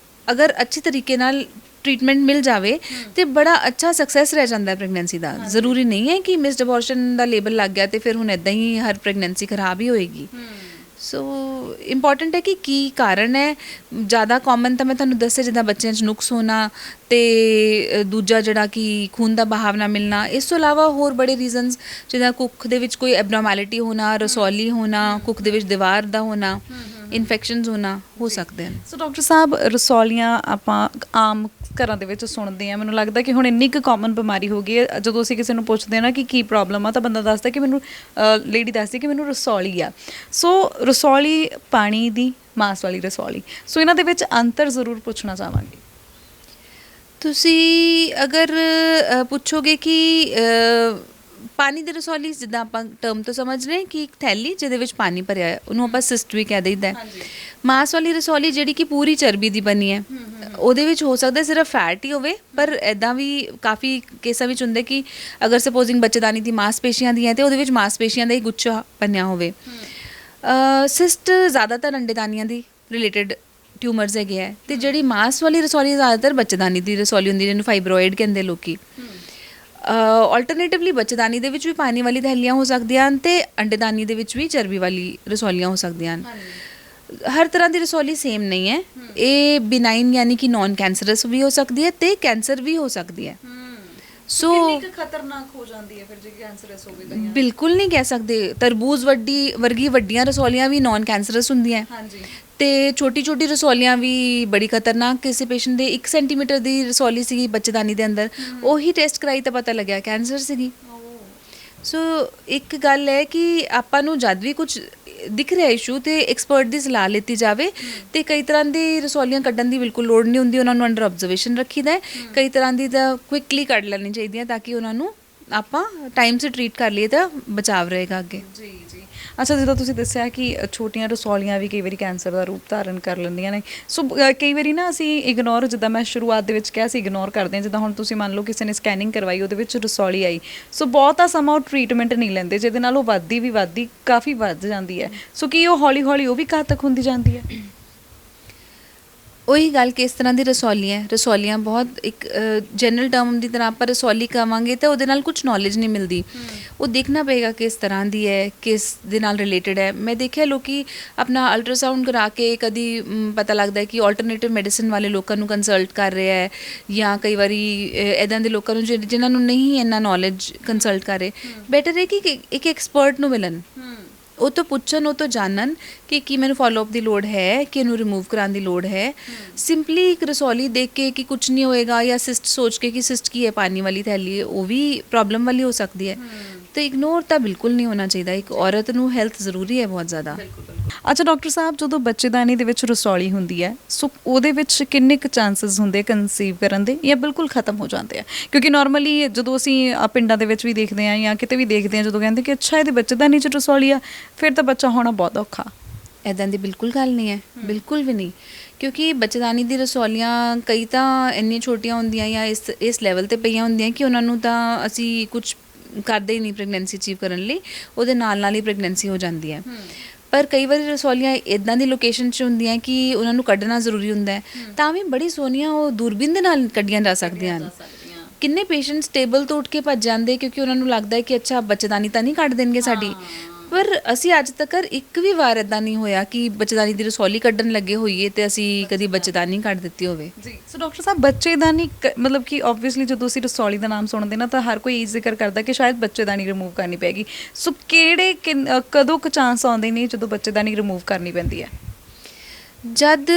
A: ਅਗਰ ਅੱਛੇ ਤਰੀਕੇ ਨਾਲ ਟ੍ਰੀਟਮੈਂਟ ਮਿਲ ਜਾਵੇ ਤੇ ਬੜਾ ਅੱਛਾ ਸਕਸੈਸ ਰਹਿ ਜਾਂਦਾ ਹੈ ਪ੍ਰੈਗਨੈਂਸੀ ਦਾ। ਜ਼ਰੂਰੀ ਨਹੀਂ ਹੈ ਕਿ ਮਿਸਡ ਅਬੋਰਸ਼ਨ ਦਾ ਲੇਬਲ ਲੱਗ ਗਿਆ ਤੇ ਫਿਰ ਹੁਣ ਇੱਦਾਂ ਹੀ ਹਰ ਪ੍ਰੈਗਨੈਂਸੀ ਖਰਾਬ ਹੀ ਹੋਏਗੀ। ਸੋ ਇੰਪੋਰਟੈਂਟ ਹੈ ਕਿ ਕੀ ਕਾਰਨ ਹੈ। ਜ਼ਿਆਦਾ ਕਾਮਨ ਤਾਂ ਮੈਂ ਤੁਹਾਨੂੰ ਦੱਸਿਆ, ਜਿੱਦਾਂ ਬੱਚਿਆਂ 'ਚ ਨੁਕਸ ਹੋਣਾ ਤੇ ਦੂਜਾ ਜਿਹੜਾ ਕਿ ਖੂਨ ਦਾ ਬਹਾਵ ਨਾ ਮਿਲਣਾ। ਇਸ ਤੋਂ ਇਲਾਵਾ ਹੋਰ ਬੜੇ ਰੀਜ਼ਨਸ, ਜਿੱਦਾਂ ਕੁੱਖ ਦੇ ਵਿੱਚ ਕੋਈ ਐਬਨੋਰਮੈਲਿਟੀ ਹੋਣਾ, ਰਸੌਲੀ ਹੋਣਾ, ਕੁੱਖ ਦੇ ਵਿੱਚ ਦੀਵਾਰ ਦਾ ਹੋਣਾ, ਇਨਫੈਕਸ਼ਨਸ ਹੋਣਾ ਹੋ ਸਕਦੇ ਹਨ।
B: ਸੋ ਡਾਕਟਰ ਸਾਹਿਬ, ਰਸੌਲੀਆਂ ਆਪਾਂ ਆਮ ਘਰਾਂ ਦੇ ਵਿੱਚ ਸੁਣਦੇ ਹਾਂ। ਮੈਨੂੰ ਲੱਗਦਾ ਕਿ ਹੁਣ ਇੰਨੀ ਕੁ ਕਾਮਨ ਬਿਮਾਰੀ ਹੋ ਗਈ ਹੈ, ਜਦੋਂ ਅਸੀਂ ਕਿਸੇ ਨੂੰ ਪੁੱਛਦੇ ਹਾਂ ਨਾ ਕਿ ਕੀ ਪ੍ਰੋਬਲਮ ਆ, ਤਾਂ ਬੰਦਾ ਦੱਸਦਾ ਕਿ ਮੈਨੂੰ ਲੇਡੀ ਦੱਸਦੀ ਕਿ ਮੈਨੂੰ ਰਸੌਲੀ ਆ। ਸੋ ਰਸੌਲੀ ਪਾਣੀ ਦੀ, ਮਾਸ ਵਾਲੀ ਰਸੌਲੀ, ਸੋ ਇਹਨਾਂ ਦੇ ਵਿੱਚ ਅੰਤਰ ਜ਼ਰੂਰ ਪੁੱਛਣਾ ਚਾਹਾਂਗੀ।
A: ਤੁਸੀਂ ਅਗਰ ਪੁੱਛੋਗੇ ਕਿ ਪਾਣੀ ਦੀ ਰਸੌਲੀ, ਜਿੱਦਾਂ ਆਪਾਂ ਟਰਮ ਤੋਂ ਸਮਝ ਰਹੇ ਕਿ ਇੱਕ ਥੈਲੀ ਜਿਹਦੇ ਵਿੱਚ ਪਾਣੀ ਭਰਿਆ ਹੈ, ਉਹਨੂੰ ਆਪਾਂ ਸਿਸਟ ਵੀ ਕਹਿ ਦਈਦਾ। ਮਾਸ ਵਾਲੀ ਰਸੌਲੀ ਜਿਹੜੀ ਕਿ ਪੂਰੀ ਚਰਬੀ ਦੀ ਬਣੀ ਹੈ, ਉਹਦੇ ਵਿੱਚ ਹੋ ਸਕਦਾ ਸਿਰਫ ਫੈਟ ਹੀ ਹੋਵੇ। ਪਰ ਇੱਦਾਂ ਵੀ ਕਾਫੀ ਕੇਸਾਂ ਵਿੱਚ ਹੁੰਦੇ ਕਿ ਅਗਰ ਸਪੋਜ਼ਿੰਗ ਬੱਚੇਦਾਨੀ ਦੀ ਮਾਸਪੇਸ਼ੀਆਂ ਦੀਆਂ ਤੇ ਉਹਦੇ ਵਿੱਚ ਮਾਸਪੇਸ਼ੀਆਂ ਦਾ ਹੀ ਗੁੱਛਾ ਬਣਿਆ ਹੋਵੇ। ਸਿਸਟ ਜ਼ਿਆਦਾਤਰ ਅੰਡੇਦਾਨੀਆਂ ਦੀ ਰਿਲੇਟਡ ਟਿਊਮਰਸ ਹੈਗੇ ਹੈ, ਤੇ ਜਿਹੜੀ ਮਾਸ ਵਾਲੀ ਰਸੌਲੀ ਜ਼ਿਆਦਾਤਰ ਬੱਚੇਦਾਨੀ ਦੀ ਰਸੌਲੀ ਹੁੰਦੀ, ਜਿਹਨੂੰ ਫਾਈਬਰੋਇਡ ਕਹਿੰਦੇ ਲੋਕੀ। ਆਲਟਰਨੇਟਿਵਲੀ ਬੱਚੇਦਾਨੀ ਦੇ ਵਿੱਚ ਵੀ ਪਾਣੀ ਵਾਲੀ ਥੈਲੀਆਂ ਹੋ ਸਕਦੀਆਂ ਹਨ ਤੇ ਅੰਡੇਦਾਨੀ ਦੇ ਵਿੱਚ ਵੀ ਚਰਬੀ ਵਾਲੀ ਰਸੌਲੀਆਂ ਹੋ ਸਕਦੀਆਂ ਹਨ। ਹਰ ਤਰ੍ਹਾਂ ਦੀ ਰਸੌਲੀ ਸੇਮ ਨਹੀਂ ਹੈ। ਇਹ ਬਿਨਾਈਨ ਯਾਨੀ ਕਿ ਨੌਨ ਕੈਂਸਰਸ ਵੀ ਹੋ ਸਕਦੀ ਹੈ ਤੇ ਕੈਂਸਰ ਵੀ ਹੋ ਸਕਦੀ ਹੈ। ਸੋ
B: ਕਿੰਨੀ ਖਤਰਨਾਕ ਹੋ ਜਾਂਦੀ ਹੈ ਫਿਰ ਜੇ ਕੈਂਸਰਸ ਹੋਵੇ ਤਾਂ?
A: ਬਿਲਕੁਲ ਨਹੀਂ ਕਹਿ ਸਕਦੇ। ਤਰਬੂਜ ਵਰਗੀ ਵੱਡੀਆਂ ਰਸੌਲੀਆਂ ਵੀ ਨੌਨ ਕੈਂਸਰਸ ਹੁੰਦੀਆਂ, ਤੇ ਛੋਟੀ ਰਸੌਲੀਆਂ ਵੀ ਬੜੀ ਖਤਰਨਾਕ। ਕਿਸੇ ਪੇਸ਼ੈਂਟ ਦੇ 1 ਸੈਂਟੀਮੀਟਰ ਦੀ ਰਸੌਲੀ ਸੀਗੀ ਬੱਚੇਦਾਨੀ ਦੇ ਅੰਦਰ, ਉਹੀ ਟੈਸਟ ਕਰਾਈ ਤਾਂ ਪਤਾ ਲੱਗਿਆ ਕੈਂਸਰ ਸੀਗੀ। ਸੋ ਇੱਕ ਗੱਲ ਹੈ ਕਿ ਆਪਾਂ ਨੂੰ ਜਦ ਵੀ ਕੁਝ ਦਿਖ ਰਿਹਾ ਇਸ਼ੂ ਤੇ ਐਕਸਪਰਟ ਦੀ ਸਲਾਹ ਲਿੱਤੀ ਜਾਵੇ। ਤੇ ਕਈ ਤਰ੍ਹਾਂ ਦੀ ਰਸੌਲੀਆਂ ਕੱਢਣ ਦੀ ਬਿਲਕੁਲ ਲੋੜ ਨਹੀਂ ਹੁੰਦੀ, ਉਹਨਾਂ ਨੂੰ ਅੰਡਰ ਆਬਜ਼ਰਵੇਸ਼ਨ ਰੱਖੀਦਾ ਹੈ। ਕਈ ਤਰ੍ਹਾਂ ਦੀ ਤਾਂ ਕੁਇਕਲੀ ਕੱਢ ਲੈਣੀ ਚਾਹੀਦੀਆਂ ਤਾਂ ਕਿ ਉਹਨਾਂ ਨੂੰ ਆਪਾਂ ਟਾਈਮ 'ਤੇ ਟਰੀਟ ਕਰ ਲਈਏ ਤਾਂ ਬਚਾਵ ਰਹੇਗਾ ਅੱਗੇ।
B: ਜੀ। ਅੱਛਾ, ਜਿੱਦਾਂ ਤੁਸੀਂ ਦੱਸਿਆ ਕਿ ਛੋਟੀਆਂ ਰਸੌਲੀਆਂ ਵੀ ਕਈ ਵਾਰੀ ਕੈਂਸਰ ਦਾ ਰੂਪ ਧਾਰਨ ਕਰ ਲੈਂਦੀਆਂ ਨੇ। ਸੋ ਕਈ ਵਾਰੀ ਨਾ ਅਸੀਂ ਇਗਨੋਰ, ਜਿੱਦਾਂ ਮੈਂ ਸ਼ੁਰੂਆਤ ਦੇ ਵਿੱਚ ਕਿਹਾ ਸੀ, ਇਗਨੋਰ ਕਰਦੇ ਹਾਂ। ਜਿੱਦਾਂ ਹੁਣ ਤੁਸੀਂ ਮੰਨ ਲਓ ਕਿਸੇ ਨੇ ਸਕੈਨਿੰਗ ਕਰਵਾਈ, ਉਹਦੇ ਵਿੱਚ ਰਸੌਲੀ ਆਈ, ਸੋ ਬਹੁਤਾ ਸਮਾਂ ਉਹ ਟਰੀਟਮੈਂਟ ਨਹੀਂ ਲੈਂਦੇ, ਜਿਹਦੇ ਨਾਲ ਉਹ ਵੱਧਦੀ ਕਾਫੀ ਵੱਧ ਜਾਂਦੀ ਹੈ। ਸੋ ਕੀ ਉਹ ਹੌਲੀ ਹੌਲੀ ਉਹ ਵੀ ਘਾਤਕ ਹੁੰਦੀ ਜਾਂਦੀ ਹੈ?
A: ਉਹੀ ਗੱਲ ਕਿ ਇਸ ਤਰ੍ਹਾਂ ਦੀ ਰਸੌਲੀਆਂ ਬਹੁਤ ਇੱਕ ਜਨਰਲ ਟਰਮ ਦੀ ਤਰ੍ਹਾਂ ਆਪਾਂ ਰਸੌਲੀ ਕਹਾਂਗੇ ਤਾਂ ਉਹਦੇ ਨਾਲ ਕੁਝ ਨੌਲੇਜ ਨਹੀਂ ਮਿਲਦੀ। ਉਹ ਦੇਖਣਾ ਪਏਗਾ ਕਿਸ ਤਰ੍ਹਾਂ ਦੀ ਹੈ, ਕਿਸ ਦੇ ਨਾਲ ਰਿਲੇਟਡ ਹੈ। ਮੈਂ ਦੇਖਿਆ ਲੋਕੀ ਆਪਣਾ ਅਲਟਰਾਸਾਊਂਡ ਕਰਾ ਕੇ ਕਦੀ ਪਤਾ ਲੱਗਦਾ ਹੈ ਕਿ ਆਲਟਰਨੇਟਿਵ ਮੈਡੀਸਿਨ ਵਾਲੇ ਲੋਕਾਂ ਨੂੰ ਕੰਸਲਟ ਕਰ ਰਿਹਾ ਹੈ, ਜਾਂ ਕਈ ਵਾਰੀ ਇੱਦਾਂ ਦੇ ਲੋਕਾਂ ਨੂੰ ਜਿਨ੍ਹਾਂ ਨੂੰ ਨਹੀਂ ਇੰਨਾ ਨੌਲੇਜ ਕੰਸਲਟ ਕਰ ਰਹੇ। ਬੈਟਰ ਹੈ ਕਿ ਇੱਕ ਐਕਸਪਰਟ ਨੂੰ ਮਿਲਣ, ਉਹ ਤੋਂ ਪੁੱਛਣ, ਉਹ ਤੋਂ ਜਾਣਨ ਕਿ ਕੀ ਮੈਨੂੰ ਫੋਲੋਅਪ ਦੀ ਲੋੜ ਹੈ, ਕਿ ਇਹਨੂੰ ਰਿਮੂਵ ਕਰਾਉਣ ਦੀ ਲੋੜ ਹੈ। ਸਿੰਪਲੀ ਇੱਕ ਰਸੌਲੀ ਦੇਖ ਕੇ ਕਿ ਕੁਝ ਨਹੀਂ ਹੋਏਗਾ, ਜਾਂ ਸਿਸਟ ਸੋਚ ਕੇ ਕਿ ਸਿਸਟ ਕੀ ਹੈ, ਪਾਣੀ ਵਾਲੀ ਥੈਲੀ ਹੈ, ਉਹ ਵੀ ਪ੍ਰੋਬਲਮ ਵਾਲੀ ਹੋ ਸਕਦੀ ਹੈ। ਤਾਂ ਇਗਨੋਰ ਤਾਂ ਬਿਲਕੁਲ ਨਹੀਂ ਹੋਣਾ ਚਾਹੀਦਾ। ਇੱਕ ਔਰਤ ਨੂੰ ਹੈਲਥ ਜ਼ਰੂਰੀ ਹੈ ਬਹੁਤ ਜ਼ਿਆਦਾ।
B: ਅੱਛਾ ਡਾਕਟਰ ਸਾਹਿਬ, ਜਦੋਂ ਬੱਚੇਦਾਨੀ ਦੇ ਵਿੱਚ ਰਸੌਲੀ ਹੁੰਦੀ ਹੈ, ਸੋ ਉਹਦੇ ਵਿੱਚ ਕਿੰਨੇ ਕੁ ਚਾਂਸਸ ਹੁੰਦੇ ਕਨਸੀਵ ਕਰਨ ਦੇ, ਜਾਂ ਬਿਲਕੁਲ ਖਤਮ ਹੋ ਜਾਂਦੇ ਆ? ਕਿਉਂਕਿ ਨਾਰਮਲੀ ਜਦੋਂ ਅਸੀਂ ਪਿੰਡਾਂ ਦੇ ਵਿੱਚ ਵੀ ਦੇਖਦੇ ਹਾਂ ਜਾਂ ਕਿਤੇ ਵੀ ਦੇਖਦੇ ਹਾਂ, ਜਦੋਂ ਕਹਿੰਦੇ ਕਿ ਅੱਛਾ ਇਹਦੇ ਬੱਚੇਦਾਨੀ 'ਚ ਰਸੌਲੀ ਆ, ਫਿਰ ਤਾਂ ਬੱਚਾ ਹੋਣਾ ਬਹੁਤ ਔਖਾ।
A: ਇੱਦਾਂ ਦੀ ਬਿਲਕੁਲ ਗੱਲ ਨਹੀਂ ਹੈ, ਬਿਲਕੁਲ ਵੀ ਨਹੀਂ। ਕਿਉਂਕਿ ਬੱਚੇਦਾਨੀ ਦੀ ਰਸੌਲੀਆਂ ਕਈ ਤਾਂ ਇੰਨੀਆਂ ਛੋਟੀਆਂ ਹੁੰਦੀਆਂ ਜਾਂ ਇਸ ਲੈਵਲ 'ਤੇ ਪਈਆਂ ਹੁੰਦੀਆਂ ਕਿ ਉਹਨਾਂ ਨੂੰ ਤਾਂ ਅਸੀਂ ਕੁਝ ਕਰਦੇ ਹੀ ਨਹੀਂ ਪ੍ਰੈਗਨੈਂਸੀ ਅਚੀਵ ਕਰਨ ਲਈ, ਉਹਦੇ ਨਾਲ ਹੀ ਪ੍ਰੈਗਨੈਂਸੀ ਹੋ ਜਾਂਦੀ ਹੈ। ਪਰ ਕਈ ਵਾਰੀ ਰਸੌਲੀਆਂ ਇੱਦਾਂ ਦੀ ਲੋਕੇਸ਼ਨ 'ਚ ਹੁੰਦੀਆਂ ਕਿ ਉਹਨਾਂ ਨੂੰ ਕੱਢਣਾ ਜ਼ਰੂਰੀ ਹੁੰਦਾ ਹੈ, ਤਾਂ ਵੀ ਬੜੀ ਸੋਹਣੀਆਂ ਉਹ ਦੂਰਬੀਨ ਦੇ ਨਾਲ ਕੱਢੀਆਂ ਜਾ ਸਕਦੀਆਂ ਹਨ। ਕਿੰਨੇ ਪੇਸ਼ੈਂਟਸ ਟੇਬਲ ਤੋਂ ਉੱਠ ਕੇ ਭੱਜ ਜਾਂਦੇ ਕਿਉਂਕਿ ਉਹਨਾਂ ਨੂੰ ਲੱਗਦਾ ਹੈ ਕਿ ਅੱਛਾ ਬੱਚੇਦਾਨੀ ਤਾਂ ਨਹੀਂ ਕੱਢ ਦੇਣਗੇ ਸਾਡੀ। ਪਰ ਅਸੀਂ ਅੱਜ ਤੱਕ ਇੱਕ ਵੀ ਵਾਰ ਇੱਦਾਂ ਨਹੀਂ ਹੋਇਆ ਕਿ ਬੱਚੇਦਾਨੀ ਦੀ ਰਸੌਲੀ ਕੱਢਣ ਲੱਗੇ ਹੋਈਏ ਤੇ ਅਸੀਂ ਕਦੀ ਬੱਚੇਦਾਨੀ ਕੱਢ ਦਿੱਤੀ ਹੋਵੇ।
B: ਜੀ, ਸੋ ਡਾਕਟਰ ਸਾਹਿਬ, ਬੱਚੇਦਾਨੀ ਮਤਲਬ ਕਿ ਓਬਵੀਅਸਲੀ ਜਦੋਂ ਅਸੀਂ ਰਸੌਲੀ ਦਾ ਨਾਮ ਸੁਣਦੇ ਨਾ ਤਾਂ ਹਰ ਕੋਈ ਇਹ ਜ਼ਿਕਰ ਕਰਦਾ ਕਿ ਸ਼ਾਇਦ ਬੱਚੇਦਾਨੀ ਰਿਮੂਵ ਕਰਨੀ ਪੈਗੀ। ਸੋ ਕਦੋਂ ਕੁ ਚਾਂਸ ਆਉਂਦੇ ਨੇ ਜਦੋਂ ਬੱਚੇਦਾਨੀ ਰਿਮੂਵ ਕਰਨੀ ਪੈਂਦੀ ਹੈ?
A: ਜਦ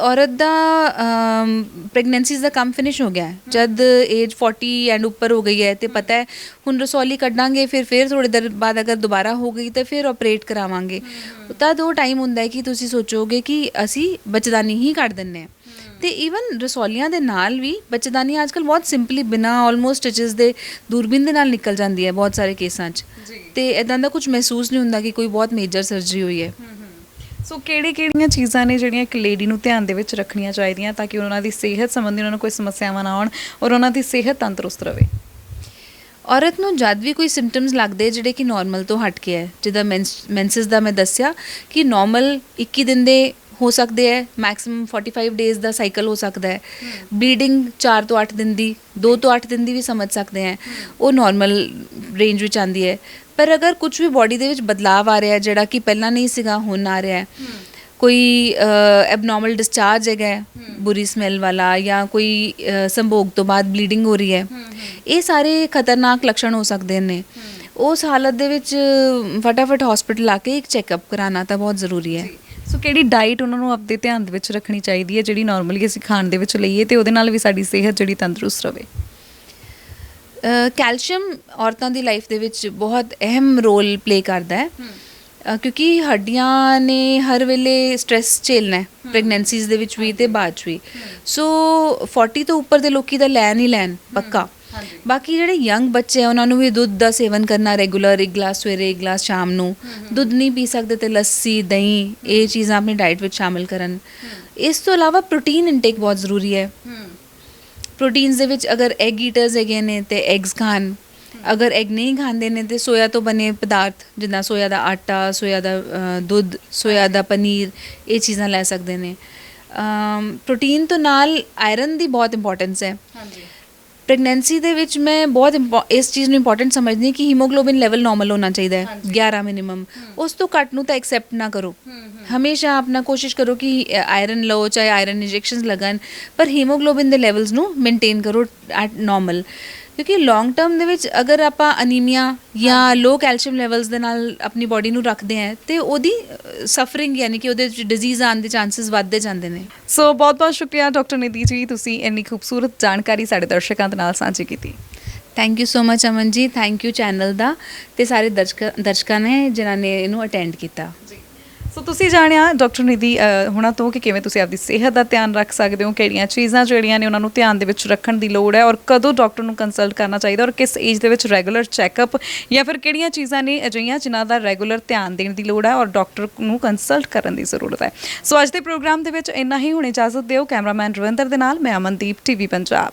A: ਔਰਤ ਦਾ ਪ੍ਰੈਗਨੈਂਸੀਜ਼ ਦਾ ਕੰਮ ਫਿਨਿਸ਼ ਹੋ ਗਿਆ ਹੈ, ਜਦ ਏਜ 40 ਐਂਡ ਉੱਪਰ ਹੋ ਗਈ ਹੈ ਤੇ ਪਤਾ ਹੈ ਹੁਣ ਰਸੌਲੀ ਕੱਢਾਂਗੇ, ਫਿਰ ਥੋੜ੍ਹੀ ਦੇਰ ਬਾਅਦ ਅਗਰ ਦੁਬਾਰਾ ਹੋ ਗਈ ਤਾਂ ਫਿਰ ਆਪਰੇਟ ਕਰਾਵਾਂਗੇ। ਤਦ ਉਹ ਟਾਈਮ ਹੁੰਦਾ ਹੈ ਕਿ ਤੁਸੀਂ ਸੋਚੋਗੇ ਕਿ ਅਸੀਂ ਬੱਚੇਦਾਨੀ ਹੀ ਕੱਢ ਦਿੰਦੇ ਹਾਂ। ਤੇ ਈਵਨ ਰਸੌਲੀਆਂ ਦੇ ਨਾਲ ਵੀ ਬੱਚੇਦਾਨੀ ਅੱਜ ਕੱਲ੍ਹ ਬਹੁਤ ਸਿੰਪਲੀ ਬਿਨਾਂ ਆਲਮੋਸਟ ਸਟਿਚਸ ਦੇ ਦੂਰਬੀਨ ਦੇ ਨਾਲ ਨਿਕਲ ਜਾਂਦੀ ਹੈ ਬਹੁਤ ਸਾਰੇ ਕੇਸਾਂ 'ਚ। ਤੇ ਇੱਦਾਂ ਦਾ ਕੁਝ ਮਹਿਸੂਸ ਨਹੀਂ ਹੁੰਦਾ ਕਿ ਕੋਈ ਬਹੁਤ ਮੇਜਰ ਸਰਜਰੀ ਹੋਈ ਹੈ।
B: ਸੋ ਕਿਹੜੀਆਂ ਚੀਜ਼ਾਂ ਨੇ ਜਿਹੜੀਆਂ ਇੱਕ ਲੇਡੀ ਨੂੰ ਧਿਆਨ ਦੇ ਵਿੱਚ ਰੱਖਣੀਆਂ ਚਾਹੀਦੀਆਂ ਤਾਂ ਕਿ ਉਹਨਾਂ ਦੀ ਸਿਹਤ ਸੰਬੰਧੀ ਉਹਨਾਂ ਨੂੰ ਕੋਈ ਸਮੱਸਿਆਵਾਂ ਨਾ ਆਉਣ ਔਰ ਉਹਨਾਂ ਦੀ ਸਿਹਤ ਤੰਦਰੁਸਤ ਰਹੇ?
A: ਔਰਤ ਨੂੰ ਜਦ ਵੀ ਕੋਈ ਸਿੰਪਟਮਸ ਲੱਗਦੇ ਜਿਹੜੇ ਕਿ ਨਾਰਮਲ ਤੋਂ ਹਟ ਕੇ ਹੈ, ਜਿੱਦਾਂ ਮੈਂਸਸ ਦਾ ਮੈਂ ਦੱਸਿਆ ਕਿ ਨਾਰਮਲ 21 ਦਿਨ ਦੇ ਹੋ ਸਕਦੇ ਹੈ, ਮੈਕਸਿਮਮ 45 ਡੇਜ਼ ਦਾ ਸਾਈਕਲ ਹੋ ਸਕਦਾ ਹੈ। ਬਲੀਡਿੰਗ 4 ਤੋਂ 8 ਦਿਨ ਦੀ, 2 ਤੋਂ 8 ਦਿਨ ਦੀ ਵੀ ਸਮਝ ਸਕਦੇ ਹੈ, ਉਹ ਨਾਰਮਲ ਰੇਂਜ ਵਿੱਚ ਆਉਂਦੀ ਹੈ। ਪਰ ਅਗਰ ਕੁਝ ਵੀ ਬਾਡੀ ਦੇ ਵਿੱਚ ਬਦਲਾਵ ਆ ਰਿਹਾ ਜਿਹੜਾ ਕਿ ਪਹਿਲਾਂ ਨਹੀਂ ਸੀਗਾ, ਹੁਣ ਆ ਰਿਹਾ ਹੈ, ਕੋਈ ਐਬਨੋਰਮਲ ਡਿਸਚਾਰਜ ਹੈਗਾ ਬੁਰੀ ਸਮੈਲ ਵਾਲਾ, ਜਾਂ ਕੋਈ ਸੰਭੋਗ ਤੋਂ ਬਾਅਦ ਬਲੀਡਿੰਗ ਹੋ ਰਹੀ ਹੈ, ਇਹ ਸਾਰੇ ਖਤਰਨਾਕ ਲੱਛਣ ਹੋ ਸਕਦੇ ਨੇ। ਉਸ ਹਾਲਤ ਦੇ ਵਿੱਚ ਫਟਾਫਟ ਹਸਪੀਟਲ ਆ ਕੇ ਇੱਕ ਚੈੱਕਅਪ ਕਰਾਉਣਾ ਤਾਂ ਬਹੁਤ ਜ਼ਰੂਰੀ ਹੈ।
B: ਸੋ ਕਿਹੜੀ ਡਾਈਟ ਉਹਨਾਂ ਨੂੰ ਆਪਣੇ ਧਿਆਨ ਦੇ ਵਿੱਚ ਰੱਖਣੀ ਚਾਹੀਦੀ ਹੈ ਜਿਹੜੀ ਨਾਰਮਲੀ ਅਸੀਂ ਖਾਣ ਦੇ ਵਿੱਚ ਲਈਏ ਤੇ ਉਹਦੇ ਨਾਲ ਵੀ ਸਾਡੀ ਸਿਹਤ ਜਿਹੜੀ ਤੰਦਰੁਸਤ ਰਹੇ?
A: ਕੈਲਸ਼ੀਅਮ ਔਰਤਾਂ ਦੀ ਲਾਈਫ ਦੇ ਵਿੱਚ ਬਹੁਤ ਅਹਿਮ ਰੋਲ ਪਲੇ ਕਰਦਾ ਹੈ, ਕਿਉਂਕਿ ਹੱਡੀਆਂ ਨੇ ਹਰ ਵੇਲੇ ਸਟ੍ਰੈਸ ਝੇਲਣਾ ਹੈ ਪ੍ਰੈਗਨੈਂਸੀਜ਼ ਦੇ ਵਿੱਚ ਵੀ ਤੇ ਬਾਅਦ 'ਚ ਵੀ। ਸੋ 40 ਤੋਂ ਉੱਪਰ ਦੇ ਲੋਕੀ ਤਾਂ ਲੈਣ ਹੀ ਲੈਣ ਪੱਕਾ। ਬਾਕੀ ਜਿਹੜੇ ਯੰਗ ਬੱਚੇ ਆ ਉਹਨਾਂ ਨੂੰ ਵੀ ਦੁੱਧ ਦਾ ਸੇਵਨ ਕਰਨਾ ਰੈਗੂਲਰ, 1 ਗਲਾਸ ਸਵੇਰੇ 1 ਗਲਾਸ ਸ਼ਾਮ ਨੂੰ। ਦੁੱਧ ਨਹੀਂ ਪੀ ਸਕਦੇ ਤੇ ਲੱਸੀ, ਦਹੀਂ, ਇਹ ਚੀਜ਼ਾਂ ਆਪਣੀ ਡਾਈਟ ਵਿੱਚ ਸ਼ਾਮਿਲ ਕਰਨ। ਇਸ ਤੋਂ ਇਲਾਵਾ ਪ੍ਰੋਟੀਨ ਇਨਟੇਕ ਬਹੁਤ ਜ਼ਰੂਰੀ ਹੈ। ਪ੍ਰੋਟੀਨਸ ਦੇ ਵਿੱਚ ਅਗਰ ਐਗ ਈਟਰਸ ਹੈਗੇ ਨੇ ਤੇ ਐਗਸ ਖਾਣ, ਅਗਰ ਐਗ ਨਹੀਂ ਖਾਂਦੇ ਨੇ ਤੇ ਸੋਇਆ ਤੋਂ ਬਣੇ ਪਦਾਰਥ ਜਿੱਦਾਂ ਸੋਇਆ ਦਾ ਆਟਾ, ਸੋਇਆ ਦਾ ਦੁੱਧ, ਸੋਇਆ ਦਾ ਪਨੀਰ, ਇਹ ਚੀਜ਼ਾਂ ਲੈ ਸਕਦੇ ਨੇ। ਪ੍ਰੋਟੀਨ ਤੋਂ ਨਾਲ ਆਇਰਨ ਦੀ ਬਹੁਤ ਇੰਪੋਰਟੈਂਸ ਹੈ। ਪ੍ਰੈਗਨੈਂਸੀ ਦੇ ਵਿੱਚ ਮੈਂ ਬਹੁਤ ਇਸ ਚੀਜ਼ ਨੂੰ ਇੰਪੋਰਟੈਂਟ ਸਮਝਦੀ ਕਿ ਹੀਮੋਗਲੋਬਿਨ ਲੈਵਲ ਨਾਰਮਲ ਹੋਣਾ ਚਾਹੀਦਾ ਹੈ, 11 ਮਿਨੀਮਮ। ਉਸ ਤੋਂ ਘੱਟ ਨੂੰ ਤਾਂ ਐਕਸੈਪਟ ਨਾ ਕਰੋ। ਹਮੇਸ਼ਾ ਆਪਣਾ ਕੋਸ਼ਿਸ਼ ਕਰੋ ਕਿ ਆਇਰਨ ਲਓ, ਚਾਹੇ ਆਇਰਨ ਇੰਜੈਕਸ਼ਨਸ ਲੱਗਣ, ਪਰ ਹੀਮੋਗਲੋਬਿਨ ਦੇ ਲੈਵਲਸ ਨੂੰ ਮੇਨਟੇਨ ਕਰੋ ਐਟ ਨਾਰਮਲ। ਕਿਉਂਕਿ ਲੌਂਗ ਟਰਮ ਦੇ ਵਿੱਚ ਅਗਰ ਆਪਾਂ ਅਨੀਮੀਆ ਜਾਂ ਲੋ ਕੈਲਸ਼ੀਅਮ ਲੈਵਲਸ ਦੇ ਨਾਲ ਆਪਣੀ ਬੋਡੀ ਨੂੰ ਰੱਖਦੇ ਹਾਂ ਤੇ ਉਹਦੀ ਸਫਰਿੰਗ ਯਾਨੀ ਕਿ ਉਹਦੇ ਵਿੱਚ ਡਿਜ਼ੀਜ਼ ਆਉਣ ਦੇ ਚਾਂਸਸ ਵੱਧਦੇ ਜਾਂਦੇ ਨੇ।
B: ਸੋ ਬਹੁਤ ਬਹੁਤ ਸ਼ੁਕਰੀਆ ਡਾਕਟਰ ਨਿਧੀ ਜੀ, ਤੁਸੀਂ ਇੰਨੀ ਖੂਬਸੂਰਤ ਜਾਣਕਾਰੀ ਸਾਡੇ ਦਰਸ਼ਕਾਂ ਦੇ ਨਾਲ ਸਾਂਝੀ ਕੀਤੀ।
A: Thank you so much Aman ji, thank you channel ਦਾ ਤੇ ਸਾਰੇ ਦਰਸ਼ਕਾਂ ਨੇ ਜਿਨ੍ਹਾਂ ਨੇ ਇਹਨੂੰ ਅਟੈਂਡ ਕੀਤਾ।
B: ਸੋ ਤੁਸੀਂ ਜਾਣਿਆ ਡਾਕਟਰ ਨਿਧੀ ਹੁਣਾਂ ਤੋਂ ਕਿ ਕਿਵੇਂ ਤੁਸੀਂ ਆਪਦੀ ਸਿਹਤ ਦਾ ਧਿਆਨ ਰੱਖ ਸਕਦੇ ਹੋ, ਕਿਹੜੀਆਂ ਚੀਜ਼ਾਂ ਜਿਹੜੀਆਂ ਨੇ ਉਹਨਾਂ ਨੂੰ ਧਿਆਨ ਦੇ ਵਿੱਚ ਰੱਖਣ ਦੀ ਲੋੜ ਹੈ ਔਰ ਕਦੋਂ ਡਾਕਟਰ ਨੂੰ ਕੰਸਲਟ ਕਰਨਾ ਚਾਹੀਦਾ ਔਰ ਕਿਸ ਏਜ ਦੇ ਵਿੱਚ ਰੈਗੂਲਰ ਚੈੱਕਅਪ ਜਾਂ ਫਿਰ ਕਿਹੜੀਆਂ ਚੀਜ਼ਾਂ ਨੇ ਅਜਿਹੀਆਂ ਜਿਨ੍ਹਾਂ ਦਾ ਰੈਗੂਲਰ ਧਿਆਨ ਦੇਣ ਦੀ ਲੋੜ ਹੈ ਔਰ ਡਾਕਟਰ ਨੂੰ ਕੰਸਲਟ ਕਰਨ ਦੀ ਜ਼ਰੂਰਤ ਹੈ। ਸੋ ਅੱਜ ਦੇ ਪ੍ਰੋਗਰਾਮ ਦੇ ਵਿੱਚ ਇੰਨਾ ਹੀ। ਹੁਣ ਇਜਾਜ਼ਤ ਦਿਓ। ਕੈਮਰਾਮੈਨ ਰਵਿੰਦਰ ਦੇ ਨਾਲ ਮੈਂ ਅਮਨਦੀਪ, ਟੀਵੀ ਪੰਜਾਬ।